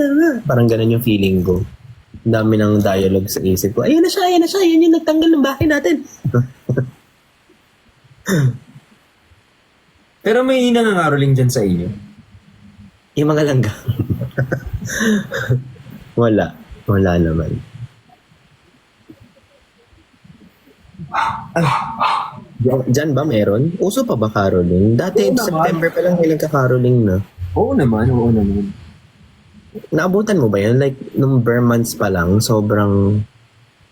S2: Parang ganun yung feeling ko. Ang dami ng dialogue sa isip ko. Ayan na siya, yan yung nagtanggal ng bahay natin.
S1: Pero may nangangaroling dyan sa inyo.
S2: Yung mga langga. Wala naman. Diyan ba meron? Uso pa ba caroling? Dati,
S1: Oo naman.
S2: September pa lang may nagka-caroling na.
S1: Oo naman.
S2: Naabutan mo ba yun? Like, nung bare months pa lang, sobrang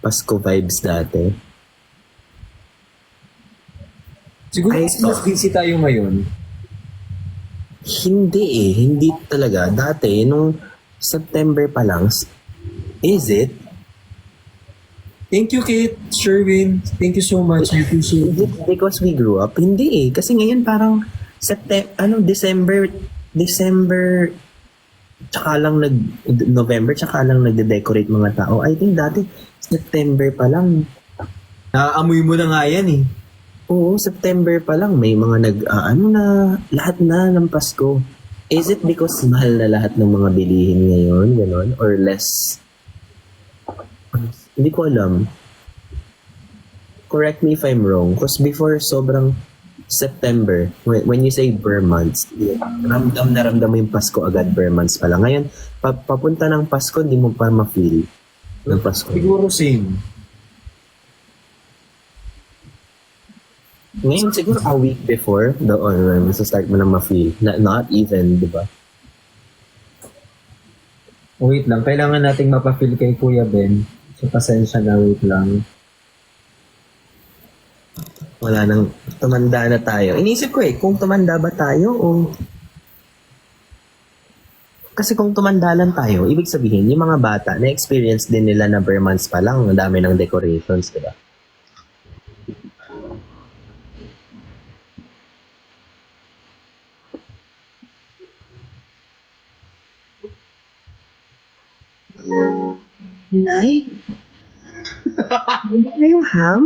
S2: Pasko vibes dati.
S1: Siguro
S2: Ay,
S1: kasi mas busy tayo ngayon.
S2: Hindi talaga. Dati, nung September pa lang, is it?
S1: Thank you, Kate, Sherwin. Thank you so much. I appreciate
S2: Is
S1: it.
S2: it because we grew up? Hindi eh. Kasi ngayon parang December, tsaka lang November, tsaka lang nagde-decorate mga tao. I think dati, September pa lang.
S1: Naaamoy mo na nga yan eh.
S2: Oo, September pa lang. May mga lahat na ng Pasko. Is it because mahal na lahat ng mga bilihin ngayon, gano'n? Or less? Hindi ko alam. Correct me if I'm wrong. Because before, sobrang September, when you say per months, ramdam na ramdam mo yung Pasko agad per months pala. Ngayon, papunta ng Pasko, hindi mo pa ma-feel ng Pasko.
S1: Siguro same.
S2: Ngayon, siguro a week before, doon, start mo na ma-feel. Not even, di ba?
S1: Wait lang, kailangan nating mapafeel kay Kuya Ben. So, pasensya na, wait lang.
S2: Wala nang, tumanda na tayo. Inisip ko kung tumanda ba tayo o... Kasi kung tumanda lang tayo, ibig sabihin, yung mga bata, na-experience din nila na per months pa lang, ang dami ng decorations, di ba? Nay? Hindi na yung ham?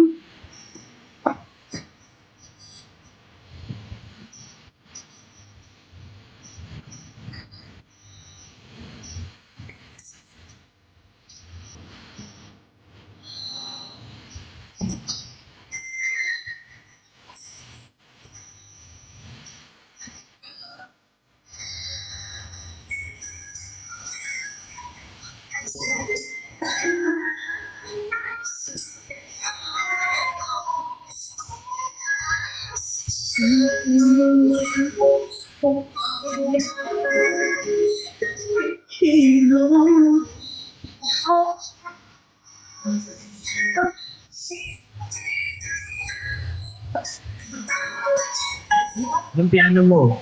S2: Yung piano mo.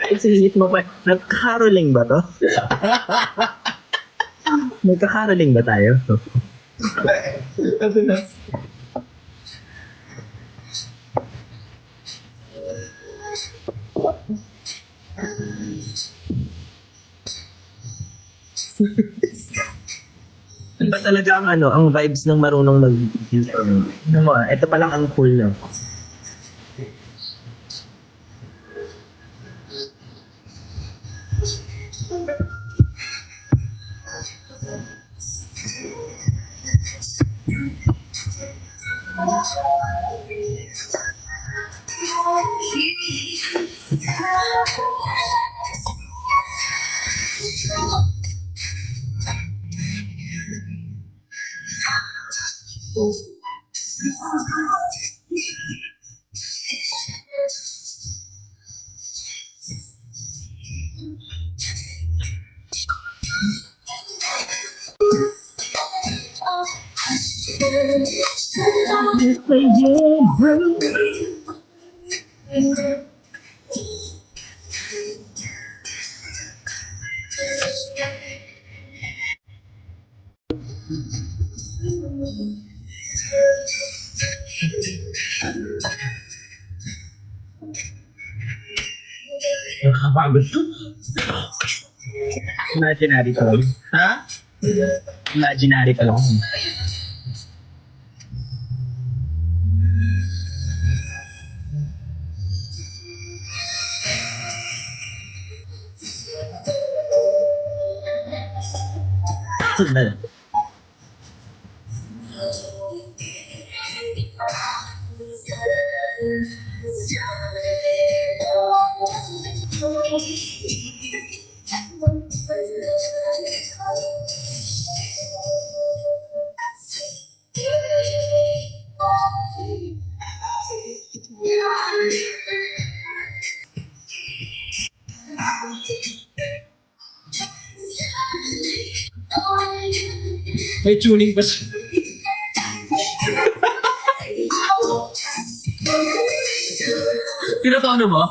S2: Ay, sihit mo pa. Nagkakaroling ba to? Nagkakaroling ba tayo? Iba talaga ang vibes ng marunong mag-guitar. Ito pa lang ang cool na. Nakakapagod to. Imaginary ka lang. Ha? Imaginary ka lang.
S1: May tuning pa siya. Tinatono mo?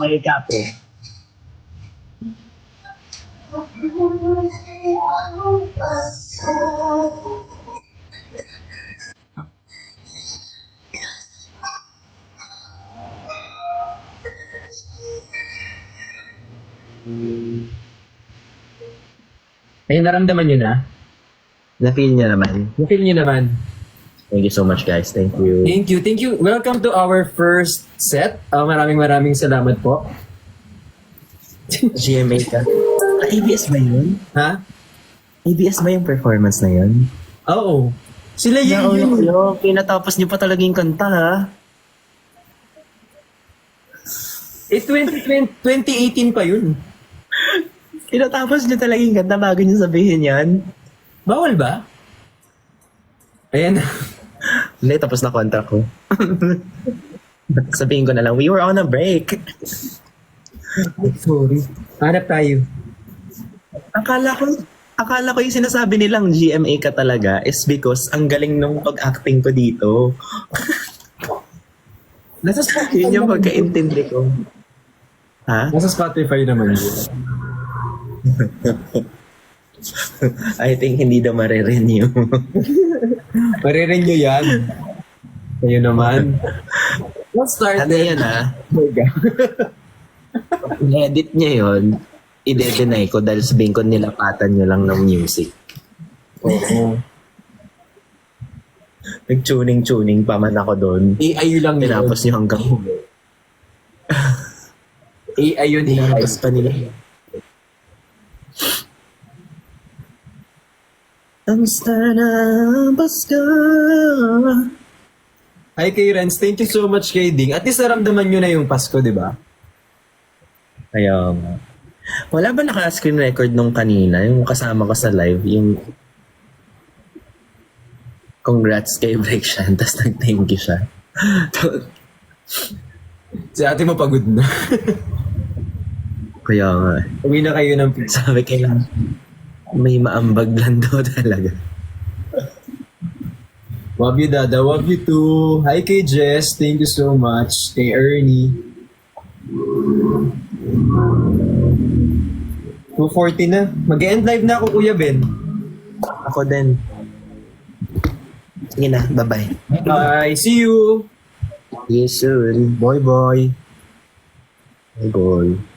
S2: May kapo.
S1: Ay, naramdaman nyo na?
S2: Na-feel niya naman.
S1: Na-feel nyo naman?
S2: Thank you so much, guys. Thank you.
S1: Thank you, thank you. Welcome to our first set. Maraming salamat po.
S2: GMA ka. ABS ba yun?
S1: Ha?
S2: ABS ba yung performance na yun?
S1: Oo. Sila
S2: Yeah,
S1: yun.
S2: pinatapos niyo pa talaga yung kanta, ha?
S1: 2018 pa yun.
S2: Pinatapos niyo talaga yung kanta bago niyo sabihin yan.
S1: Bawal ba? Ayan.
S2: Hindi, tapos na contract ko. Sabihin ko na lang, we were on a break.
S1: Sorry. Hanap tayo.
S2: Akala ko yung sinasabi nilang GMA ka talaga is because ang galing nung pag-acting ko dito.
S1: Nasa Spotify
S2: Yun yung
S1: naman
S2: pagkaintindi ko. Ha?
S1: Nasa Spotify naman yun.
S2: I think hindi daw marirenew.
S1: Marirenew yan. Kayo naman. Let's start.
S2: Ano yun, ha? I-edit niya yun. I-deny ko dahil sabihin ko nilapatan nyo lang ng music.
S1: Oo.
S2: Nag-tuning pa man ako doon.
S1: AI lang yun.
S2: Tinapos nyo hanggang huli.
S1: AI yun. AI.
S2: Tinapos pa nila. Kamusta na ang Pasko?
S1: Hi kay Renz. Thank you so much kay Ding. At least naramdaman nyo na yung Pasko, di ba?
S2: Kaya nga. Wala ba naka-screen record nung kanina? Yung kasama ko sa live, yung congrats kay Breakshan, tapos nag-thank you siya.
S1: Si ate mo pagod na.
S2: Kaya nga.
S1: Uwi na kayo ng pizza.
S2: Sabi kailangan may maambag lang daw talaga.
S1: Love you, Dada. Love you too. Hi kay Jess. Thank you so much. Kay Ernie. 2:40 na. Mag-end live na ako, Kuya Ben.
S2: Ako din. Sige na, bye-bye.
S1: Bye. See you.
S2: See you soon.
S1: Bye-bye.
S2: Bye-bye.